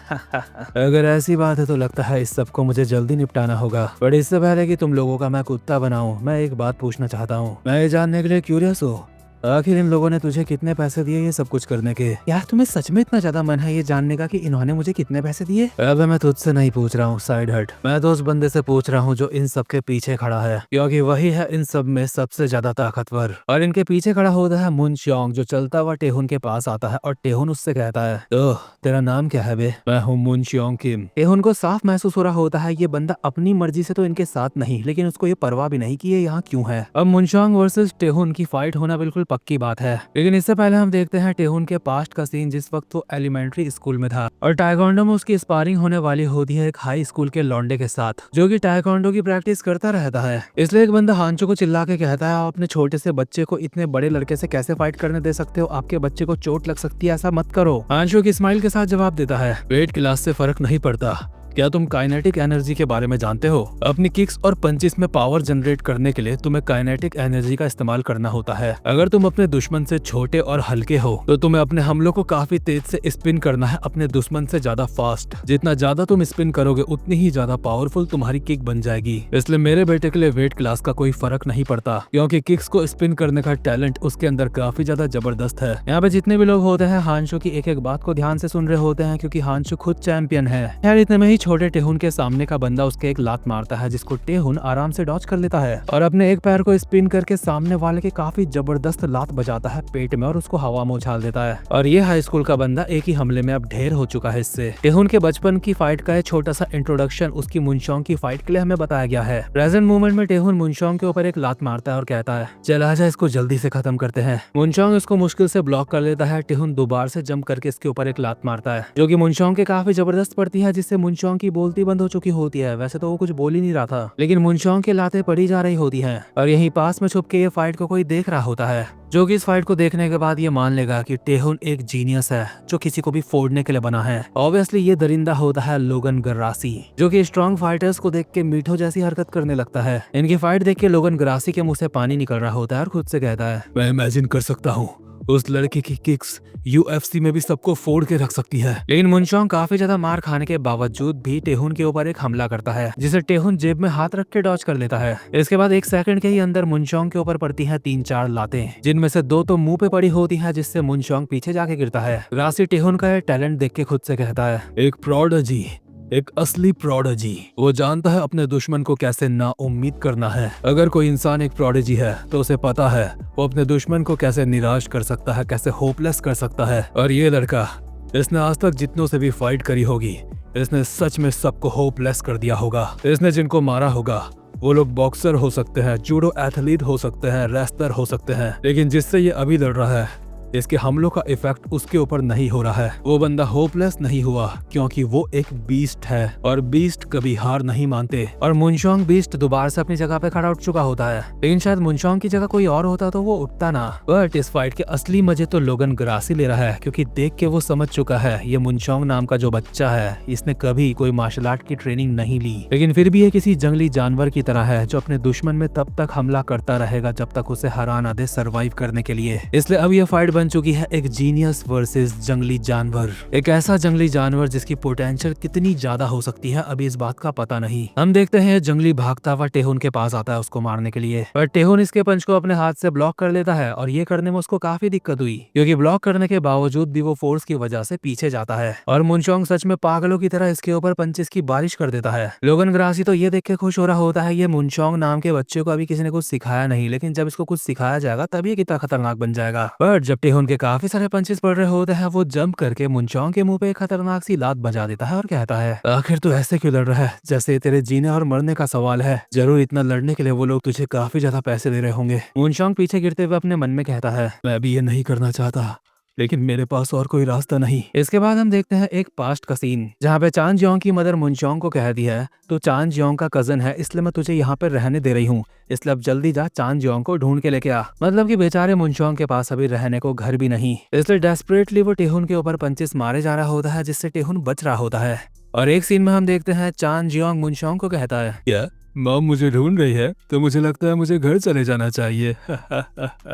अगर ऐसी बात है तो लगता है इस सबको मुझे जल्दी निपटाना होगा। पर इससे पहले कि तुम लोगों का मैं कुत्ता बनाऊं, मैं एक बात पूछना चाहता हूँ। मैं ये जानने के लिए क्यूरियस हूँ, आखिर इन लोगों ने तुझे कितने पैसे दिए ये सब कुछ करने के? यार तुम्हें सच में इतना ज्यादा मन है ये जानने का कि इन्होंने मुझे कितने पैसे दिए? अब मैं तुझसे नहीं पूछ रहा हूँ, साइड हट। मैं तो उस बंदे से पूछ रहा हूँ जो इन सब के पीछे खड़ा है, क्योंकि वही है इन सब में सबसे ज्यादा ताकतवर। और इनके पीछे खड़ा होता है मुन चियोंग, जो चलता हुआ टेहुन के पास आता है और टेहुन उससे कहता है, तो तेरा नाम क्या है बे? मैं हूँ मुन चियोंग किम। टेहुन को साफ महसूस हो रहा होता है ये बंदा अपनी मर्जी से तो इनके साथ नहीं, लेकिन उसको ये परवाह भी नहीं कि ये यहाँ क्यों है। अब मुन चियोंग वर्सेस टेहुन की फाइट होना बिल्कुल पक्की बात है, लेकिन इससे पहले हम देखते हैं टेहुन के पास्ट का सीन, जिस वक्त वो एलिमेंट्री स्कूल में था और टाइकोंडो में उसकी स्पारिंग होने वाली होती है एक हाई स्कूल के लौंडे के साथ, जो कि टाइकोंडो की प्रैक्टिस करता रहता है। इसलिए एक बंदा हांचो को चिल्ला के कहता है, आप अपने छोटे से बच्चे को इतने बड़े लड़के से कैसे फाइट करने दे सकते हो? आपके बच्चे को चोट लग सकती है, ऐसा मत करो। हांचो की स्माइल के साथ जवाब देता है, वेट क्लास से फर्क नहीं पड़ता। क्या तुम काइनेटिक एनर्जी के बारे में जानते हो? अपनी किक्स और पंचेस में पावर जनरेट करने के लिए तुम्हें काइनेटिक एनर्जी का इस्तेमाल करना होता है। अगर तुम अपने दुश्मन से छोटे और हल्के हो तो तुम्हें अपने हमलों को काफी तेज से स्पिन करना है, अपने दुश्मन से ज्यादा फास्ट। जितना ज्यादा तुम स्पिन करोगे उतनी ही ज्यादा पावरफुल तुम्हारी किक बन जाएगी। इसलिए मेरे बेटे के लिए वेट क्लास का कोई फर्क नहीं पड़ता, क्योंकि किक्स को स्पिन करने का टैलेंट उसके अंदर काफी ज्यादा जबरदस्त है। यहाँ पे जितने भी लोग होते हैं हांचो की एक एक बात को ध्यान से सुन रहे होते हैं, क्योंकि हांचो खुद चैंपियन है। यार इतने में ही छोटे टेहुन के सामने का बंदा उसके एक लात मारता है, जिसको टेहुन आराम से डॉज कर लेता है और अपने एक पैर को स्पिन करके सामने वाले के काफी जबरदस्त लात बजाता है पेट में और उसको हवा में उछाल देता है। और ये हाई स्कूल का बंदा एक ही हमले में अब ढेर हो चुका है। इससे टेहुन के बचपन की फाइट का छोटा सा इंट्रोडक्शन उसकी मुनशोंग की फाइट के लिए हमें बताया गया है। प्रेजेंट मोमेंट में टेहुन मुनशोंग के ऊपर एक लात मारता है और कहता है, चल आजा इसको जल्दी से खत्म करते हैं। मुनशोंग इसको मुश्किल से ब्लॉक कर लेता है। टेहुन दोबारा से जंप करके इसके ऊपर एक लात मारता है, जो कि मुनशोंग के काफी जबरदस्त पड़ती है, जिससे मुनशोंग की बोलती बंद हो चुकी होती है। वैसे तो वो कुछ बोल ही नहीं रहा था, लेकिन मुनशोंग के लातें पड़ी जा रही होती हैं और यहीं पास में छुप के ये फाइट को कोई देख रहा होता है, जो कि इस फाइट को देखने के बाद ये मान लेगा कि टेहुन एक जीनियस है जो किसी को भी फोड़ने के लिए बना है। ऑब्वियसली ये दरिंदा होता है लोगन ग्रासी, जो कि स्ट्रॉन्ग फाइटर्स को देख के मीठो जैसी हरकत करने लगता है। इनकी फाइट देख के लोगन ग्रासी के मुंह से पानी निकल रहा होता है और खुद से कहता है, मैं इमेजिन कर सकता हूँ उस लड़की की किक्स UFC में भी सबको फोड़ के रख सकती है। लेकिन मुनशोंग काफी ज्यादा मार खाने के बावजूद भी टेहुन के ऊपर एक हमला करता है, जिसे टेहुन जेब में हाथ रख के डॉज कर लेता है। इसके बाद 1 सेकंड के ही अंदर मुनशोंग के ऊपर पड़ती है 3-4 लातें, जिनमें से 2 तो मुंह पे पड़ी होती है, जिससे मुनशोंग पीछे जाके गिरता है। ग्रासी टेहुन का ये टैलेंट देख के खुद से कहता है, एक प्रोडिजी, एक असली प्रोडिजी। वो जानता है अपने दुश्मन को कैसे ना उम्मीद करना है। अगर कोई इंसान एक प्रोडिजी है तो उसे पता है वो अपने दुश्मन को कैसे निराश कर सकता है, कैसे होपलेस कर सकता है। और ये लड़का, इसने आज तक जितनों से भी फाइट करी होगी, इसने सच में सबको होपलेस कर दिया होगा। इसने जिनको मारा होगा वो लोग बॉक्सर हो सकते हैं, जूडो एथलीट हो सकते हैं, रेसलर हो सकते हैं, लेकिन जिससे ये अभी लड़ रहा है इसके हमलों का इफेक्ट उसके ऊपर नहीं हो रहा है। वो बंदा होपलेस नहीं हुआ क्योंकि वो एक बीस्ट है और बीस्ट कभी हार नहीं मानते। और मुनशोंग बीस्ट दोबारा से अपनी जगह पे खड़ा उठ चुका होता है, लेकिन शायद मुनशोंग की जगह कोई और होता तो वो उठता ना। बट इस फाइट के असली मजे तो लोगन ग्रासी ले रहा है, क्योंकि देख के वो समझ चुका है ये मुनशोंग नाम का जो बच्चा है इसने कभी कोई मार्शल आर्ट की ट्रेनिंग नहीं ली, लेकिन फिर भी ये किसी जंगली जानवर की तरह है जो अपने दुश्मन में तब तक हमला करता रहेगा जब तक उसे हरा ना दे सर्वाइव करने के लिए। इसलिए अब ये फाइट बन चुकी है एक जीनियस वर्सेस जंगली जानवर, एक ऐसा जंगली जानवर जिसकी पोटेंशियल कितनी ज्यादा हो सकती है अभी इस बात का पता नहीं। हम देखते हैं जंगली भागता हुआ टेहुन के पास आता है उसको मारने के लिए, पर टेहुन इसके पंच को अपने हाथ से ब्लॉक कर लेता है और ये करने में उसको काफी दिक्कत हुई, क्योंकि ब्लॉक करने के बावजूद भी वो फोर्स की वजह से पीछे जाता है और मुनशोंग सच में पागलों की तरह इसके ऊपर पंचेस की बारिश कर देता है। लोगन ग्रासी तो ये देख के खुश हो रहा होता है ये मुनशोंग नाम के बच्चे को अभी किसी ने कुछ सिखाया नहीं, लेकिन जब इसको कुछ सिखाया जाएगा तभी ये कितना खतरनाक बन जाएगा। बट जब टेहुन के काफी सारे पंचेस पड़ रहे होते हैं वो जंप करके मुनशोंग के मुंह पे एक खतरनाक सी लात बजा देता है और कहता है, आखिर तू ऐसे क्यों लड़ रहा है, जैसे तेरे जीने और मरने का सवाल है। जरूर इतना लड़ने के लिए वो लोग तुझे काफी ज्यादा पैसे दे रहे होंगे। मुनशोंग पीछे गिरते हुए अपने मन में कहता है, मैं भी ये नहीं करना चाहता, लेकिन मेरे पास और कोई रास्ता नहीं। इसके बाद हम देखते हैं एक पास्ट का सीन जहाँ पे चान जियोंग की मदर मुनशोंग को कह दी है, तो चान जियोंग का कजन है इसलिए मैं तुझे यहाँ पे रहने दे रही हूँ, इसलिए अब जल्दी जा चान जियोंग को ढूंढ के लेके आ। मतलब कि बेचारे मुनशोंग के पास अभी रहने को घर भी नहीं, इसलिए डेस्परेटली वो टेहुन के ऊपर पंचेस मारे जा रहा होता है जिससे टेहुन बच रहा होता है। और एक सीन में हम देखते हैं चान जियोंग मुनशोंग को कहता है, क्या मॉम मुझे ढूंढ रही है तो मुझे लगता है मुझे घर चले जाना चाहिए।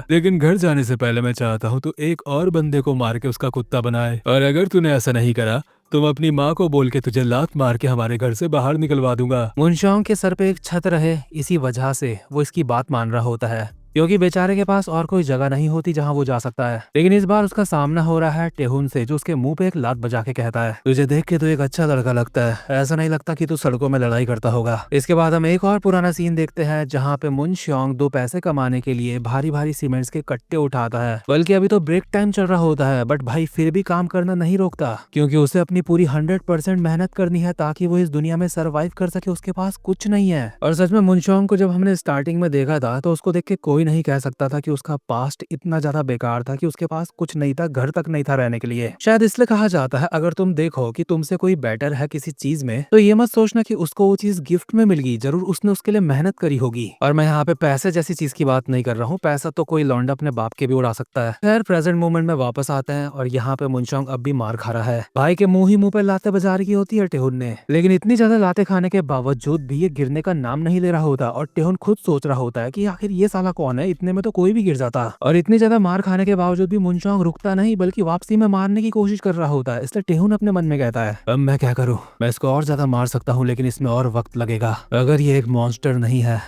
लेकिन घर जाने से पहले मैं चाहता हूँ तो एक और बंदे को मार के उसका कुत्ता बनाए, और अगर तूने ऐसा नहीं करा तो मैं अपनी माँ को बोल के तुझे लात मार के हमारे घर से बाहर निकलवा दूंगा। मुनशोंग के सर पे एक छत रहे इसी वजह से वो इसकी बात मान रहा होता है, क्योंकि बेचारे के पास और कोई जगह नहीं होती जहां वो जा सकता है। लेकिन इस बार उसका सामना हो रहा है टेहुन से, जो उसके मुंह पे एक लात बजा के कहता है, तुझे देख के तो एक अच्छा लड़का लगता है, ऐसा नहीं लगता कि तू सड़कों में लड़ाई करता होगा। इसके बाद हम एक और पुराना सीन देखते हैं जहाँ पे मुनशोंग 2 पैसे कमाने के लिए भारी भारी सीमेंट्स के कट्टे उठाता है, बल्कि अभी तो ब्रेक टाइम चल रहा होता है, बट भाई फिर भी काम करना नहीं रोकता, क्योंकि उसे अपनी पूरी 100% मेहनत करनी है ताकि वो इस दुनिया में सर्वाइव कर सके। उसके पास कुछ नहीं है। और सच में मुनशोंग को जब हमने स्टार्टिंग में देखा था तो उसको देख के कोई नहीं कह सकता था कि उसका पास्ट इतना ज्यादा बेकार था कि उसके पास कुछ नहीं था, घर तक नहीं था रहने के लिए। शायद इसलिए कहा जाता है अगर तुम देखो कि तुमसे कोई बेटर है किसी चीज में तो ये मत सोचना कि उसको वो चीज गिफ्ट में मिल गई, जरूर उसने उसके लिए मेहनत करी होगी। और मैं यहाँ पे पैसे जैसी चीज की बात नहीं कर रहा हूँ, पैसा तो कोई लौंडा अपने बाप के भी उड़ा सकता है। खैर प्रेजेंट मोमेंट में वापस आते हैं और यहाँ पे मुनशोंग अब भी मार खा रहा है। भाई के मुंह ही मुंह पे लाते बजा रही होती है टेहुन ने, लेकिन इतनी ज्यादा लाते खाने के बावजूद भी ये गिरने का नाम नहीं ले रहा होता और टेहुन खुद सोच रहा होता है कि आखिर ये साला कौन है, इतने में तो कोई भी गिर जाता। और इतनी ज्यादा मार खाने के बावजूद भी मुनशोंग रुकता नहीं बल्कि वापसी में मारने की कोशिश कर रहा होता है। इसलिए टेहुन अपने मन में कहता है, अब मैं क्या करूं, मैं इसको और ज्यादा मार सकता हूं लेकिन इसमें और वक्त लगेगा। अगर ये एक मॉन्स्टर नहीं है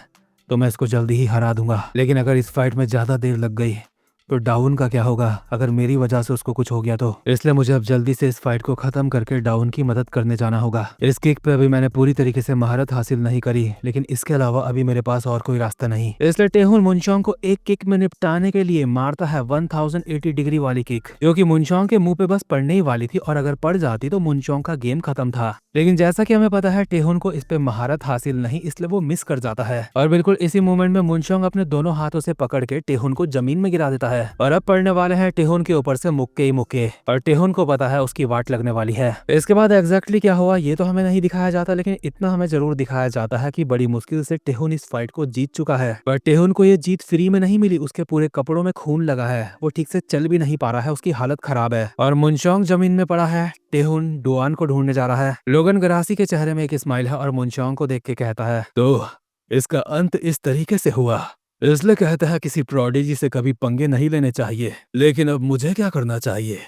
तो मैं इसको जल्दी ही हरा दूंगा, लेकिन अगर इस फाइट में ज्यादा देर लग गई तो डाउन का क्या होगा, अगर मेरी वजह से उसको कुछ हो गया तो। इसलिए मुझे अब जल्दी से इस फाइट को खत्म करके डाउन की मदद करने जाना होगा। इस किक पे अभी मैंने पूरी तरीके से महारत हासिल नहीं करी, लेकिन इसके अलावा अभी मेरे पास और कोई रास्ता नहीं। इसलिए टेहुन मुनशोंग को एक किक में निपटाने के लिए मारता है 1080 डिग्री वाली किक, जो कि मुनशोंग के मुंह पे बस पड़ने ही वाली थी, और अगर पड़ जाती तो मुनशोंग का गेम खत्म था। लेकिन जैसा कि हमें पता है टेहुन को इस पे महारत हासिल नहीं, इसलिए वो मिस कर जाता है। और बिल्कुल इसी मोमेंट में मुनशोंग अपने दोनों हाथों से पकड़ के टेहुन को जमीन में गिरा देता है, और अब पड़ने वाले हैं टेहुन के ऊपर से मुक्के ही मुक्के, और टेहुन को पता है उसकी वाट लगने वाली है। इसके बाद एग्जैक्टली क्या हुआ ये तो हमें नहीं दिखाया जाता, लेकिन इतना हमें जरूर दिखाया जाता है कि बड़ी मुश्किल से टेहुन इस फाइट को जीत चुका है। पर टेहुन को ये जीत फ्री में नहीं मिली, उसके पूरे कपड़ों में खून लगा है, वो ठीक से चल भी नहीं पा रहा है, उसकी हालत खराब है। और मुनशोंग जमीन में पड़ा है, टेहुन डुआन को ढूंढने जा रहा है। लोगन ग्रासी के चेहरे में एक स्माइल है और मुनशोंग को देख के कहता है, तो इसका अंत इस तरीके से हुआ। इसलिए कहता है किसी प्रोडिजी से कभी पंगे नहीं लेने चाहिए। लेकिन अब मुझे क्या करना चाहिए,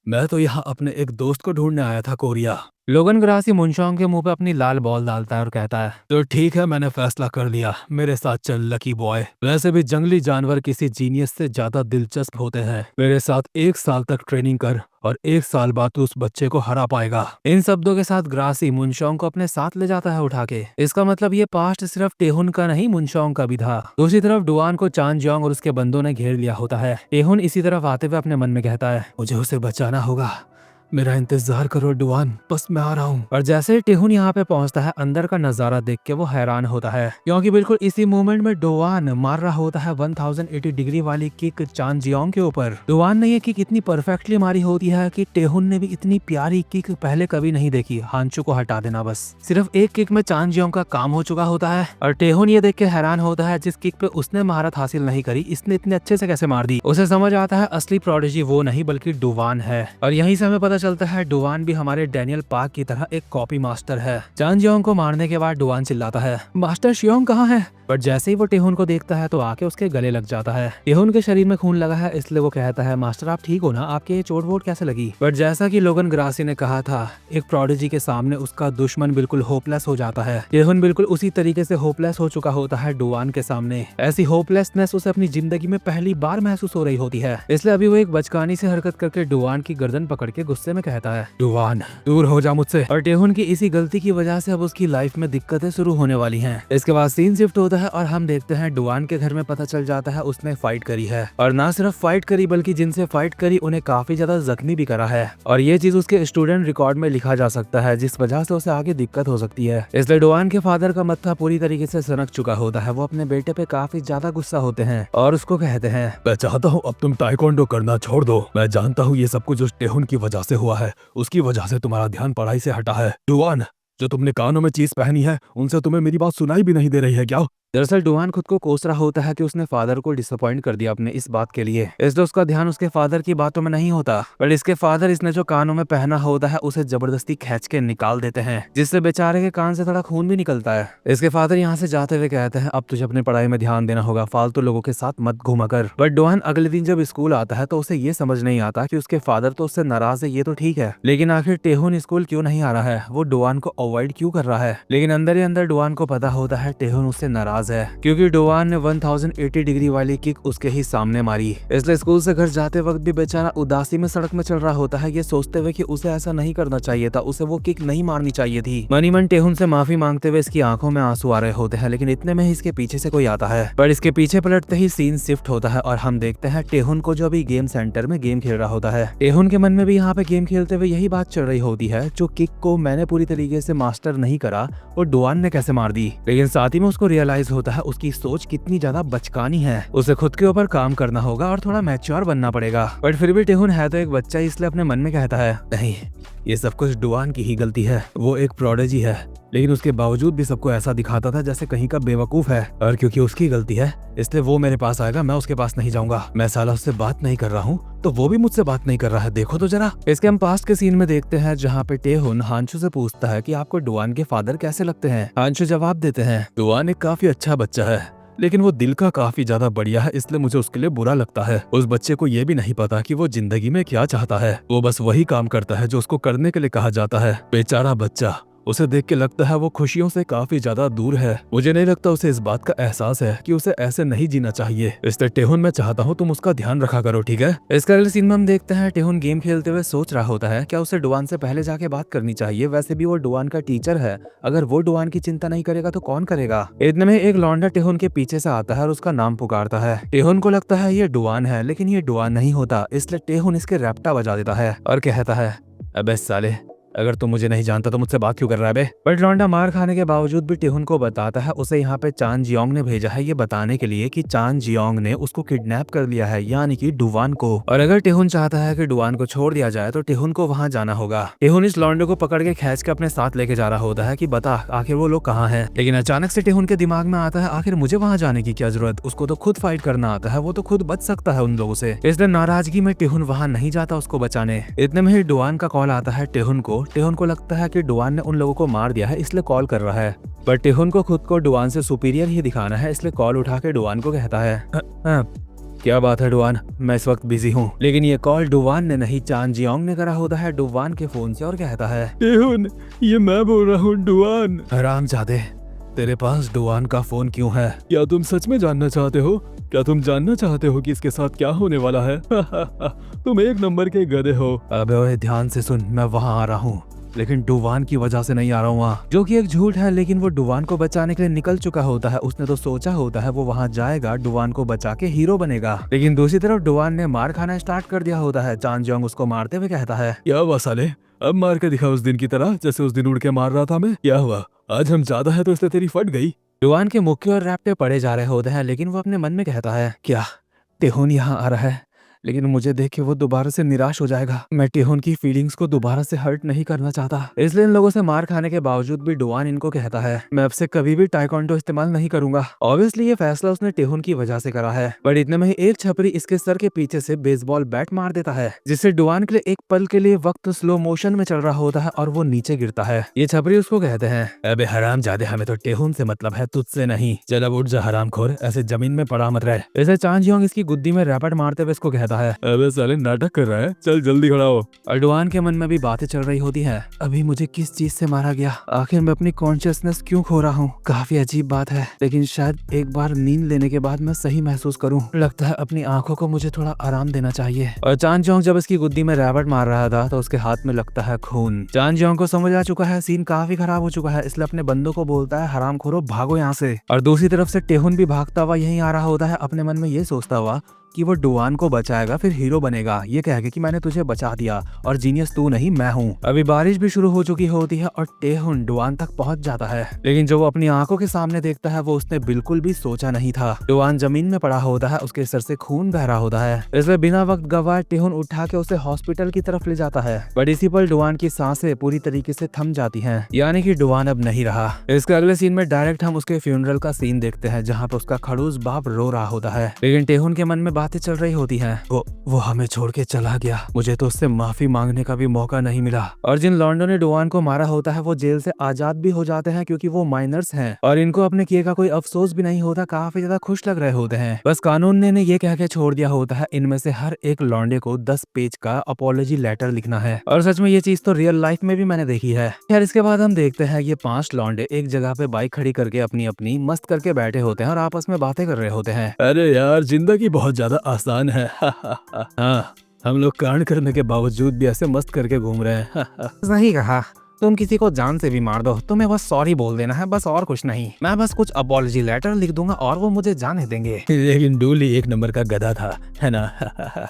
मैं तो यहाँ अपने एक दोस्त को ढूंढने आया था कोरिया। लोगन ग्रासी मुनशोंग के मुंह पे अपनी लाल बॉल डालता है और कहता है, तो ठीक है मैंने फैसला कर लिया, मेरे साथ चल लकी बॉय। वैसे भी जंगली जानवर किसी जीनियस से ज्यादा दिलचस्प होते हैं, मेरे साथ 1 साल तक ट्रेनिंग कर और 1 साल बाद तू उस बच्चे को हरा पाएगा। इन शब्दों के साथ ग्रासी मुनशोंग को अपने साथ ले जाता है उठा के। इसका मतलब ये पास्ट सिर्फ टेहुन का नहीं मुनशोंग का भी था। दूसरी तरफ डुआन को चान जियोंग और उसके बंदों ने घेर लिया होता है। टेहुन इसी तरफ आते हुए अपने मन में कहता है, मुझे उसे बचाना होगा, मेरा इंतजार करो डुआन, बस मैं आ रहा हूँ। और जैसे टेहुन यहाँ पे पहुंचता है, अंदर का नजारा देख के वो हैरान होता है, क्योंकि बिल्कुल इसी मोमेंट में डुआन मार रहा होता है 1080 डिग्री वाली किक चान जियोंग के ऊपर। डुआन ने ये किक इतनी परफेक्टली मारी होती है कि टेहुन ने भी इतनी प्यारी किक पहले कभी नहीं देखी। हांचू को हटा देना बस। सिर्फ एक किक में चान जियोंग का काम हो चुका होता है और टेहुन ये देख के हैरान होता है, जिस किक पे उसने महारत हासिल नहीं करी, इसने इतने अच्छे से कैसे मार दी। उसे समझ आता है असली प्रोडिजी वो नहीं बल्कि डुआन है। और यहीं से हमें पता चलता है डुआन भी हमारे डैनियल पार्क की तरह एक कॉपी मास्टर है। चान जियोंग को मारने के बाद डुआन चिल्लाता है, मास्टर शियोंग कहाँ है? बट जैसे ही वो टेहुन को देखता है तो आके उसके गले लग जाता है। टेहुन के शरीर में खून लगा है, इसलिए वो कहता है, मास्टर आप ठीक हो ना, आपके ये चोट वोट कैसे लगी? बट जैसा कि लोगन ग्रासी ने कहा था, एक प्रोडिजी के सामने उसका दुश्मन बिल्कुल होपलेस हो जाता है। टेहुन बिल्कुल उसी तरीके से होपलेस हो चुका होता है डुआन के सामने। ऐसी होपलेसनेस उसे अपनी जिंदगी में पहली बार महसूस हो रही होती है, इसलिए अभी वो एक बचकानी से हरकत करके डुआन की गर्दन पकड़ के गुस्से में कहता है, डुआन दूर हो जा मुझसे। और टेहुन की इसी गलती की वजह से अब उसकी लाइफ में दिक्कतें शुरू होने वाली हैं। इसके बाद सीन शिफ्ट होता है और हम देखते हैं डुआन के घर में पता चल जाता है उसने फाइट करी है, और ना सिर्फ फाइट करी बल्कि जिनसे फाइट करी उन्हें काफी ज्यादा जख्मी भी करा है। और ये चीज उसके स्टूडेंट रिकॉर्ड में लिखा जा सकता है, जिस वजह से उसे आगे दिक्कत हो सकती है। इसलिए डुआन के फादर का मत्था पूरी तरीके से सनक चुका होता है। वो अपने बेटे पे काफी ज्यादा गुस्सा होते हैं और उसको कहते हैं, मैं चाहता हूँ अब तुम ताइक्वांडो करना छोड़ दो। मैं जानता हूँ ये सब कुछ उस टेहुन की वजह से हुआ है, उसकी वजह से तुम्हारा ध्यान पढ़ाई से हटा है। डुआन, जो तुमने कानों में चीज पहनी है उनसे तुम्हें मेरी बात सुनाई भी नहीं दे रही है क्या? दरअसल डुआन खुद को कोस रहा होता है कि उसने फादर को डिसअपॉइंट कर दिया अपने इस बात के लिए, इसलिए उसका ध्यान उसके फादर की बातों में नहीं होता। पर इसके फादर इसने जो कानों में पहना होता है उसे जबरदस्ती खींच के निकाल देते हैं, जिससे बेचारे के कान से थोड़ा खून भी निकलता है। इसके फादर यहाँ से जाते हुए कहते हैं, अब तुझे अपनी पढ़ाई में ध्यान देना होगा, फालतू लोगों के साथ मत घूमा कर। बट डुआन अगले दिन जब स्कूल आता है तो उसे ये समझ नहीं आता कि उसके फादर तो उससे नाराज है, ये तो ठीक है, लेकिन आखिर टेहुन स्कूल क्यों नहीं आ रहा है, वो डुआन को अवॉइड क्यों कर रहा है। लेकिन अंदर ही अंदर डुआन को पता होता है टेहुन उससे नाराज है, क्योंकि डुआन ने 1080 डिग्री वाली किक उसके ही सामने मारी। इसलिए स्कूल से घर जाते वक्त भी बेचारा उदासी में सड़क में चल रहा होता है, ये सोचते हुए कि उसे ऐसा नहीं करना चाहिए था, उसे वो किक नहीं मारनी चाहिए थी। मनी मन टेहुन से माफी मांगते हुए इसकी आंखों में आंसू आ रहे होते हैं, लेकिन इतने में ही इसके पीछे से कोई आता है। पर इसके पीछे पलटते ही सीन शिफ्ट होता है और हम देखते हैं टेहुन को, जो अभी गेम सेंटर में गेम खेल रहा होता है। टेहुन के मन में भी यहाँ पे गेम खेलते हुए यही बात चल रही होती है, जो किक को मैंने पूरी तरीके से मास्टर नहीं करा और डुआन ने कैसे मार दी। लेकिन साथ ही में उसको रियलाइज होता है उसकी सोच कितनी ज्यादा बचकानी है, उसे खुद के ऊपर काम करना होगा और थोड़ा मैच्योर बनना पड़ेगा। बट फिर भी टेहुन है तो एक बच्चा, इसलिए अपने मन में कहता है, नहीं, ये सब कुछ डुआन की ही गलती है, वो एक प्रोडिजी है, लेकिन उसके बावजूद भी सबको ऐसा दिखाता था जैसे कहीं का बेवकूफ है। और क्योंकि उसकी गलती है इसलिए वो मेरे पास आएगा, मैं उसके पास नहीं जाऊंगा। मैं साला उससे बात नहीं कर रहा हूँ तो वो भी मुझसे बात नहीं कर रहा है, देखो तो जरा। इसके हम पास्ट के सीन में देखते हैं जहाँ पे टेहुन हांचू से पूछता है कि आपको डुआन के फादर कैसे लगते हैं। हांचू जवाब देते हैं, डुआन एक काफी अच्छा बच्चा है, लेकिन वो दिल का काफी ज्यादा बढ़िया है, इसलिए मुझे उसके लिए बुरा लगता है। उस बच्चे को ये भी नहीं पता कि वो जिंदगी में क्या चाहता है, वो बस वही काम करता है जो उसको करने के लिए कहा जाता है। बेचारा बच्चा, उसे देख के लगता है वो खुशियों से काफी ज्यादा दूर है। मुझे नहीं लगता उसे इस बात का एहसास है कि उसे ऐसे नहीं जीना चाहिए। इसलिए टेहुन, मैं चाहता हूँ तुम उसका ध्यान रखा करो, ठीक है? इसके अगले सीन में हम देखते हैं टेहुन गेम खेलते हुए सोच रहा होता है क्या उसे डुआन से पहले जाके बात करनी चाहिए। वैसे भी वो डुआन का टीचर है, अगर वो डुआन की चिंता नहीं करेगा तो कौन करेगा। इतने में एक लौंडा टेहुन के पीछे से आता है और उसका नाम पुकारता है। टेहुन को लगता है ये डुआन है, लेकिन ये डुआन नहीं होता, इसलिए टेहुन इसके रैप्टा बजा देता है और कहता है, अबे साले, अगर तुम मुझे नहीं जानता तो मुझसे बात क्यों कर रहा है बे? बट लौंडा मार खाने के बावजूद भी टेहुन को बताता है उसे यहाँ पे चान जियोंग ने भेजा है ये बताने के लिए कि चान जियोंग ने उसको किडनैप कर लिया है, यानी कि डुआन को। और अगर टेहुन चाहता है कि डुआन को छोड़ दिया जाए तो टेहुन को वहाँ जाना होगा। टेहुन इस लौंडे को पकड़ के खींच के अपने साथ लेके जा रहा होता है कि बता आखिर वो लोग कहाँ है। लेकिन अचानक से टेहुन के दिमाग में आता है आखिर मुझे वहाँ जाने की क्या जरूरत, उसको तो खुद फाइट करना आता है, वो तो खुद बच सकता है उन लोगों से। इसलिए नाराजगी में टेहुन वहाँ नहीं जाता उसको बचाने। इतने में ही डुआन का कॉल आता है टेहुन को लगता है कि डुआन ने उन लोगों को मार दिया है, इसलिए कॉल कर रहा है। पर टेहुन को खुद को डुआन से सुपीरियर ही दिखाना है, इसलिए कॉल उठा के डुआन को कहता है, क्या बात है डुआन, मैं इस वक्त बिजी हूँ। लेकिन ये कॉल डुआन ने नहीं चान जियोंग ने करा होता है डुआन के फोन से और कहता है, टेहुन, ये मैं बोल रहा हूँ डुआन। हरामजादे, तेरे पास डुआन का फोन क्यों है? क्या तुम सच में जानना चाहते हो? क्या तुम जानना चाहते हो कि इसके साथ क्या होने वाला है? तुम एक नंबर के गधे हो। अबे ओए ध्यान से सुन, मैं वहाँ आ रहा हूँ। लेकिन डुवान की वजह से नहीं आ रहा हूँ वहाँ, जो कि एक झूठ है। लेकिन वो डुवान को बचाने के लिए निकल चुका होता है। उसने तो सोचा होता है वो वहाँ जाएगा, डुवान को बचा के हीरो बनेगा। लेकिन दूसरी तरफ डुवान ने मार खाना स्टार्ट कर दिया होता है। चान जियोंग उसको मारते हुए कहता है, क्या हुआ साले, अब मार के दिखा उस दिन की तरह जैसे उस दिन उड़ के मार रहा था मैं। क्या हुआ, आज हम ज्यादा है तो इसलिए तेरी फट गई। डुवान के मुक्के और रैप्टे पड़े जा रहे होते हैं, लेकिन वो अपने मन में कहता है, क्या टेहोन यहाँ आ रहा है? लेकिन मुझे देख के वो दोबारा से निराश हो जाएगा। मैं टेहोन की फीलिंग्स को दोबारा से हर्ट नहीं करना चाहता। इसलिए इन लोगों से मार खाने के बावजूद भी डुवान इनको कहता है, मैं अब से कभी भी टाइकोंडो इस्तेमाल नहीं करूंगा। ऑब्वियसली ये फैसला उसने टेहोन की वजह से करा है। बट इतने में ही एक छपरी इसके सर के पीछे से बेसबॉल बैट मार देता है, जिससे डुवान के लिए एक पल के लिए वक्त स्लो मोशन में चल रहा होता है और वो नीचे गिरता है। ये छपरी उसको कहते हैं, अबे हराम जादे, हमें तो टेहुन से मतलब है, तुझसे नहीं। चल अब उठ जा हराम खोर, ऐसे जमीन में पड़ा मत रहे। इसे चान जियोंग इसकी गुद्दी में रैपट मारते हुए इसको कहता है, अबे साले नाटक कर रहा है, चल जल्दी खड़ा हो। और डुवान के मन में भी बातें चल रही होती है, अभी मुझे किस चीज से मारा गया, आखिर मैं अपनी कॉन्शियसनेस क्यों खो रहा हूँ। काफी अजीब बात है, लेकिन शायद एक बार नींद लेने के बाद मैं सही महसूस करूँ। लगता है अपनी आंखों को मुझे थोड़ा आराम देना चाहिए। और चान जियोंग जब इसकी गुद्दी में रैपट मार रहा था तो उसके हाथ में लगता है खून। चान जियोंग को समझ आ चुका है सीन काफी खराब हो चुका है, इसलिए अपने बंदों को बोलता है, हरामखोरो भागो यहाँ से। और दूसरी तरफ से टेहुन भी भागता हुआ यहीं आ रहा होता है, अपने मन में ये सोचता हुआ कि वो डुवान को बचाएगा, फिर हीरो बनेगा। ये कह के कि मैंने तुझे बचा दिया और जीनियस तू नहीं मैं हूँ। अभी बारिश भी शुरू हो चुकी होती है और टेहुन डुवान तक पहुंच जाता है, लेकिन जो वो अपनी आंखों के सामने देखता है वो उसने बिल्कुल भी सोचा नहीं था। डुवान जमीन में पड़ा होता है, उसके सर से खून बह रहा होता है। इसलिए बिना वक्त गवाए टेहुन उठा के उसे हॉस्पिटल की तरफ ले जाता है। बट इसी पल डुवान की सांसें पूरी तरीके से थम जाती है, यानी कि डुवान अब नहीं रहा। इसके अगले सीन में डायरेक्ट हम उसके फ्यूनरल का सीन देखते हैं, जहाँ पे उसका खड़ूस बाप रो रहा होता है। लेकिन टेहुन के मन में बातें चल रही होती हैं, वो हमें छोड़ के चला गया, मुझे तो उससे माफी मांगने का भी मौका नहीं मिला। और जिन लॉन्डो ने डुवान को मारा होता है वो जेल से आजाद भी हो जाते हैं, क्योंकि वो माइनर्स हैं और इनको अपने किए का कोई अफसोस भी नहीं होता, काफी ज्यादा खुश लग रहे होते हैं। बस कानून ने ये कह के छोड़ दिया होता है, इनमें से हर एक लॉन्डे को 10 पेज का अपॉलॉजी लेटर लिखना है। और सच में ये चीज तो रियल लाइफ में भी मैंने देखी है। यार इसके बाद हम देखते हैं ये 5 लॉन्डे एक जगह पे बाइक खड़ी करके अपनी अपनी मस्त करके बैठे होते हैं और आपस में बातें कर रहे होते हैं। अरे यार जिंदगी बहुत ज्यादा आसान है। हाँ, हम लोग कांड करने के बावजूद भी ऐसे मस्त करके घूम रहे हैं। सही कहा, तुम किसी को जान से भी मार दो, तुम्हें बस सॉरी बोल देना है, बस और कुछ नहीं। मैं बस कुछ अपॉलॉजी लेटर लिख दूंगा और वो मुझे जाने देंगे। लेकिन डूली एक नंबर का गधा था, है ना।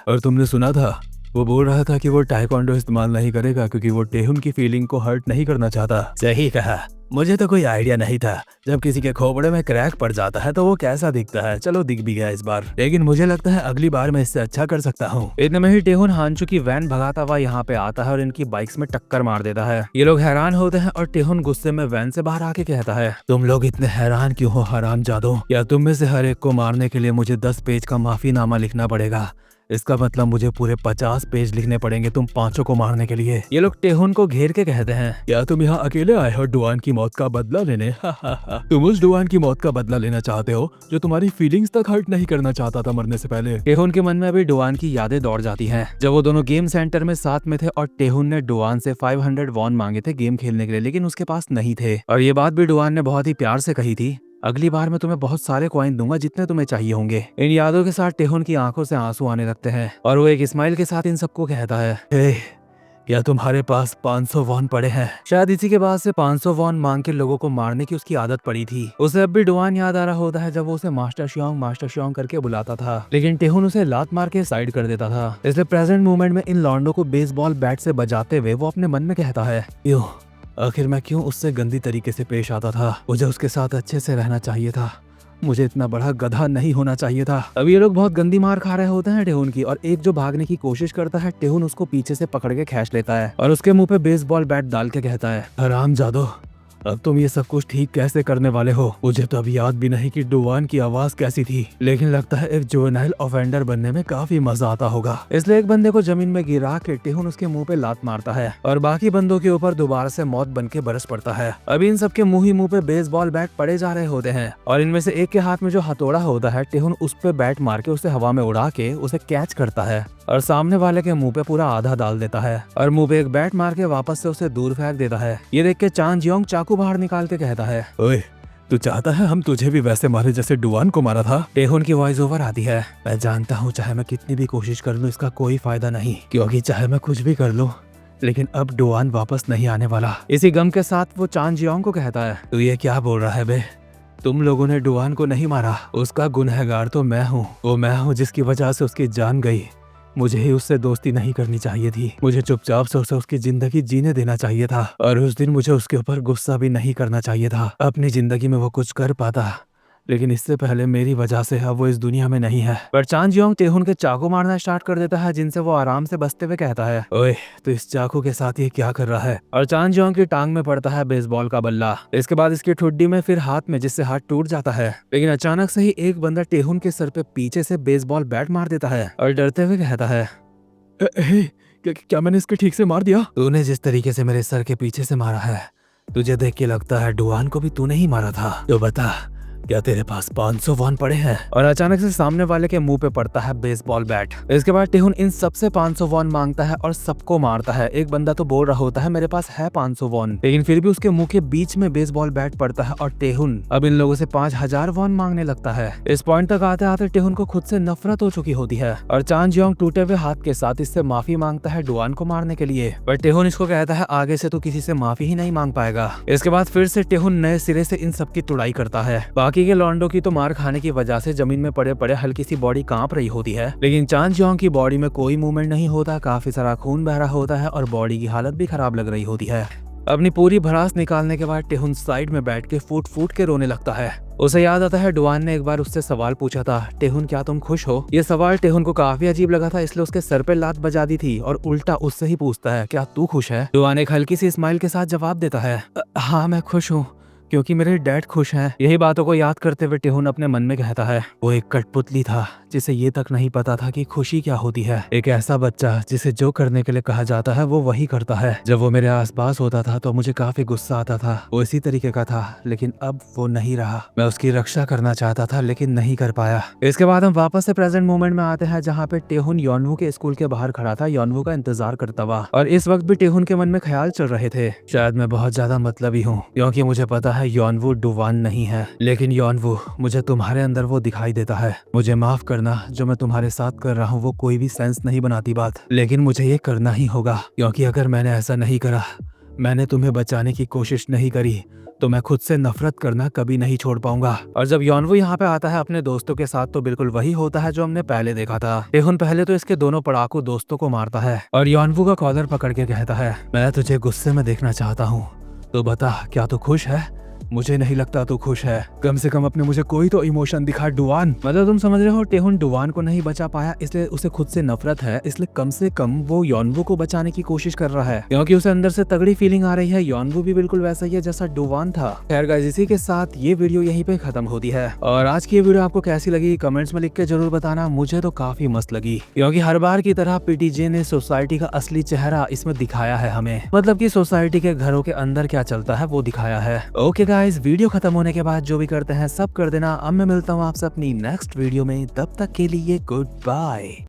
और तुमने सुना था वो बोल रहा था कि वो टाइकोंडो इस्तेमाल नहीं करेगा क्योंकि वो टेहुन की फीलिंग को हर्ट नहीं करना चाहता। सही कहा, मुझे तो कोई आइडिया नहीं था। जब किसी के खोपड़े में क्रैक पड़ जाता है तो वो कैसा दिखता है। चलो दिख भी गया इस बार, लेकिन मुझे लगता है अगली बार मैं इससे अच्छा कर सकता हूँ। इतने में ही टेहुन हांचू की वैन भगाता हुआ यहाँ पे आता है और इनकी बाइक्स में टक्कर मार देता है। ये लोग हैरान होते हैं और टेहुन गुस्से में वैन से बाहर आके कहता है, तुम लोग इतने हैरान क्यों हो हरामजादों? या तुम में से हर एक को मारने के लिए मुझे 10 पेज का माफीनामा लिखना पड़ेगा? इसका मतलब मुझे पूरे 50 पेज लिखने पड़ेंगे तुम 5 को मारने के लिए। ये लोग टेहुन को घेर के कहते हैं, क्या तुम यहाँ अकेले आए हो डुवान की मौत का बदला लेने? तुम उस डुवान की मौत का बदला लेना चाहते हो जो तुम्हारी फीलिंग्स तक हर्ट नहीं करना चाहता था मरने से पहले। टेहुन के मन में अभी डुवान की यादें दौड़ जाती हैं, जब वो दोनों गेम सेंटर में साथ में थे और टेहुन ने डुवान से 500 वॉन मांगे थे गेम खेलने के लिए, लेकिन उसके पास नहीं थे। और ये बात भी डुवान ने बहुत ही प्यार से कही थी, अगली बार मैं तुम्हें बहुत सारे कॉइन दूंगा जितने तुम्हें चाहिए होंगे। इन यादों के साथ टेहुन की आंखों से आंसू आने लगते हैं और वो एक स्माइल के साथ इन सबको कहता है, हे, क्या तुम्हारे पास 500 वॉन पड़े हैं? शायद इसी के बाद से 500 वॉन मांग के लोगों को मारने की उसकी आदत पड़ी थी। उसे अब भी डुवान याद आ रहा होता है जब वो उसे मास्टर श्योंग करके बुलाता था, लेकिन टेहुन उसे लात मार के साइड कर देता था। इसलिए प्रेजेंट मोमेंट में इन लॉन्डो को बेसबॉल बैट से बजाते हुए वो अपने मन में कहता है, क्यों, आखिर मैं क्यों उससे गंदी तरीके से पेश आता था? मुझे उसके साथ अच्छे से रहना चाहिए था, मुझे इतना बड़ा गधा नहीं होना चाहिए था। अब ये लोग बहुत गंदी मार खा रहे होते हैं टेहुन की, और एक जो भागने की कोशिश करता है टेहुन उसको पीछे से पकड़ के खींच लेता है और उसके मुंह पे बेसबॉल बैट डाल के कहता है, हरामजादो, अब तुम ये सब कुछ ठीक कैसे करने वाले हो? मुझे तो अभी याद भी नहीं कि डुवान की आवाज कैसी थी, लेकिन लगता है एक जुवेनाइल ऑफेंडर बनने में काफी मजा आता होगा। इसलिए एक बंदे को जमीन में गिरा के टेहुन उसके मुंह पे लात मारता है और बाकी बंदों के ऊपर दोबारा से मौत बन के बरस पड़ता है। अभी इन सबके मुंह पे बेसबॉल बैट पड़े जा रहे होते हैं और इनमें से एक के हाथ में जो हथौड़ा होता है टेहुन उस पे बैट मार के उसे हवा में उड़ा के उसे कैच करता है और सामने वाले के मुंह पे पूरा आधा डाल देता है और मुंह पे एक बैट मार के वापस से उसे दूर फेंक देता है। ये देख के चान जियोंग चाकू बाहर निकाल के कहता है, ओए, तू चाहता है हम तुझे भी वैसे मारे जैसे डुवान को मारा था? टेहुन की वॉइस ओवर आती है, मैं जानता हूँ चाहे मैं कितनी भी कोशिश कर लूँ इसका कोई फायदा नहीं, क्योंकि चाहे मैं कुछ भी कर लूँ लेकिन अब डुआन वापस नहीं आने वाला। इसी गम के साथ वो चान जियोंग को कहता है, तू ये क्या बोल रहा है बे? तुम लोगों ने डुआन को नहीं मारा, उसका गुनहगार तो मैं हूँ। वो मैं हूँ जिसकी वजह से उसकी जान गई। मुझे ही उससे दोस्ती नहीं करनी चाहिए थी। मुझे चुपचाप से उसे उसकी जिंदगी जीने देना चाहिए था और उस दिन मुझे उसके ऊपर गुस्सा भी नहीं करना चाहिए था। अपनी जिंदगी में वो कुछ कर पाता, लेकिन इससे पहले मेरी वजह से अब वो इस दुनिया में नहीं है। पर चान जियोंग टेहुन के चाकू मारना स्टार्ट कर देता है, जिनसे वो आराम से बचते हुए कहता है, ओए तो इस चाकू के साथ ये क्या कर रहा है? और चान जियोंग की टांग में पड़ता है बेसबॉल का बल्ला। इसके बाद इसकी ठुड्डी में, फिर हाथ में, जिससे हाथ टूट जाता है। लेकिन अचानक से ही एक बंदा टेहुन के सर पे पीछे से बेसबॉल बैट मार देता है और डरते हुए कहता है, क्या मैंने इसके ठीक से मार दिया? तूने जिस तरीके से मेरे सर के पीछे से मारा है, तुझे देख के लगता है डुआन को भी तूने ही मारा था। तो बता, क्या तेरे पास 500 वॉन पड़े हैं? और अचानक से सामने वाले के मुंह पे पड़ता है बेसबॉल बैट। इसके बाद टेहुन इन सबसे 500 वॉन मांगता है और सबको मारता है। एक बंदा तो बोल रहा होता है मेरे पास है 500 वॉन, लेकिन फिर भी उसके मुंह के बीच में बेसबॉल बैट पड़ता है और टेहुन अब इन लोगों से 5000 वॉन मांगने लगता है। इस पॉइंट तक आते आते टेहुन को खुद से नफरत हो चुकी होती है और चान जियोंग टूटे हुए हाथ के साथ इससे माफी मांगता है डुआन को मारने के लिए। पर टेहुन इसको कहता है आगे से तो किसी से माफी ही नहीं मांग पाएगा। इसके बाद फिर से टेहुन नए सिरे से इन सबकी तुड़ाई करता है। बाकी के लॉन्डो की तो मार खाने की वजह से जमीन में पड़े पड़े हल्की सी बॉडी कांप रही होती है, लेकिन चान जियोंग की बॉडी में कोई मूवमेंट नहीं होता। काफी सारा खून बह रहा होता है और बॉडी की हालत भी खराब लग रही होती है। अपनी पूरी भड़ास निकालने के बाद टेहुन साइड में बैठ के फूट फूट के रोने लगता है। उसे याद आता है डुआन ने एक बार उससे सवाल पूछा था, टेहुन क्या तुम खुश हो? ये सवाल टेहुन को काफी अजीब लगा था, इसलिए उसके सर पे लात बजा दी थी और उल्टा उससे ही पूछता है, क्या तू खुश है? डुआन एक हल्की सी स्माइल के साथ जवाब देता है, हाँ मैं खुश हूँ, क्योंकि मेरे डैड खुश हैं। यही बातों को याद करते हुए टेहुन अपने मन में कहता है, वो एक कठपुतली था जिसे ये तक नहीं पता था कि खुशी क्या होती है। एक ऐसा बच्चा जिसे जो करने के लिए कहा जाता है वो वही करता है। जब वो मेरे आसपास होता था तो मुझे काफी गुस्सा आता था। वो इसी तरीके का था, लेकिन अब वो नहीं रहा। मैं उसकी रक्षा करना चाहता था लेकिन नहीं कर पाया। इसके बाद हम वापस से प्रेजेंट मोमेंट में आते हैं, जहाँ पे टेहुन योनवू के स्कूल के बाहर खड़ा था, योनवू का इंतजार करता हुआ। और इस वक्त भी टेहुन के मन में ख्याल चल रहे थे, शायद मैं बहुत ज्यादा मतलबी हूँ, क्योंकि मुझे पता है योनवू डुआन नहीं है, लेकिन योनवू मुझे तुम्हारे अंदर वो दिखाई देता है। मुझे माफ करना, जो मैं तुम्हारे साथ कर रहा हूँ वो कोई भी सेंस नहीं बनाती बात, लेकिन मुझे ये करना ही होगा, क्योंकि अगर मैंने ऐसा नहीं करा, मैंने तुम्हें बचाने की कोशिश नहीं करी, तो मैं खुद से नफरत करना कभी नहीं छोड़ पाऊंगा। और जब योनवू यहाँ पे आता है अपने दोस्तों के साथ, तो बिल्कुल वही होता है जो हमने पहले देखा था। टेहुन पहले तो इसके दोनों पड़ाकू दोस्तों को मारता है और योनवू का कॉलर पकड़ के कहता है, मैं तुझे गुस्से में देखना चाहता हूँ, तो बता क्या तू खुश है? मुझे नहीं लगता तू खुश है। कम से कम अपने मुझे कोई तो इमोशन दिखा डुआन। मतलब तुम समझ रहे हो, टेहुन डुआन को नहीं बचा पाया इसलिए उसे खुद से नफरत है, इसलिए कम से कम वो योनवू को बचाने की कोशिश कर रहा है, क्योंकि उसे अंदर से तगड़ी फीलिंग आ रही है। योनवू भी बिल्कुल वैसा ही है जैसा डुआन था। खैर गाइस, इसी के साथ ये वीडियो यहीं पे खत्म होती है। और आज की ये वीडियो आपको कैसी लगी कमेंट्स में लिख के जरूर बताना। मुझे तो काफी मस्त लगी, क्योंकि हर बार की तरह पीटीजे ने सोसाइटी का असली चेहरा इसमें दिखाया है हमें, मतलब की सोसाइटी के घरों के अंदर क्या चलता है वो दिखाया है। ओके गाइस, वीडियो खत्म होने के बाद जो भी करते हैं सब कर देना। अब मैं मिलता हूँ आपसे अपनी नेक्स्ट वीडियो में, तब तक के लिए गुड बाय।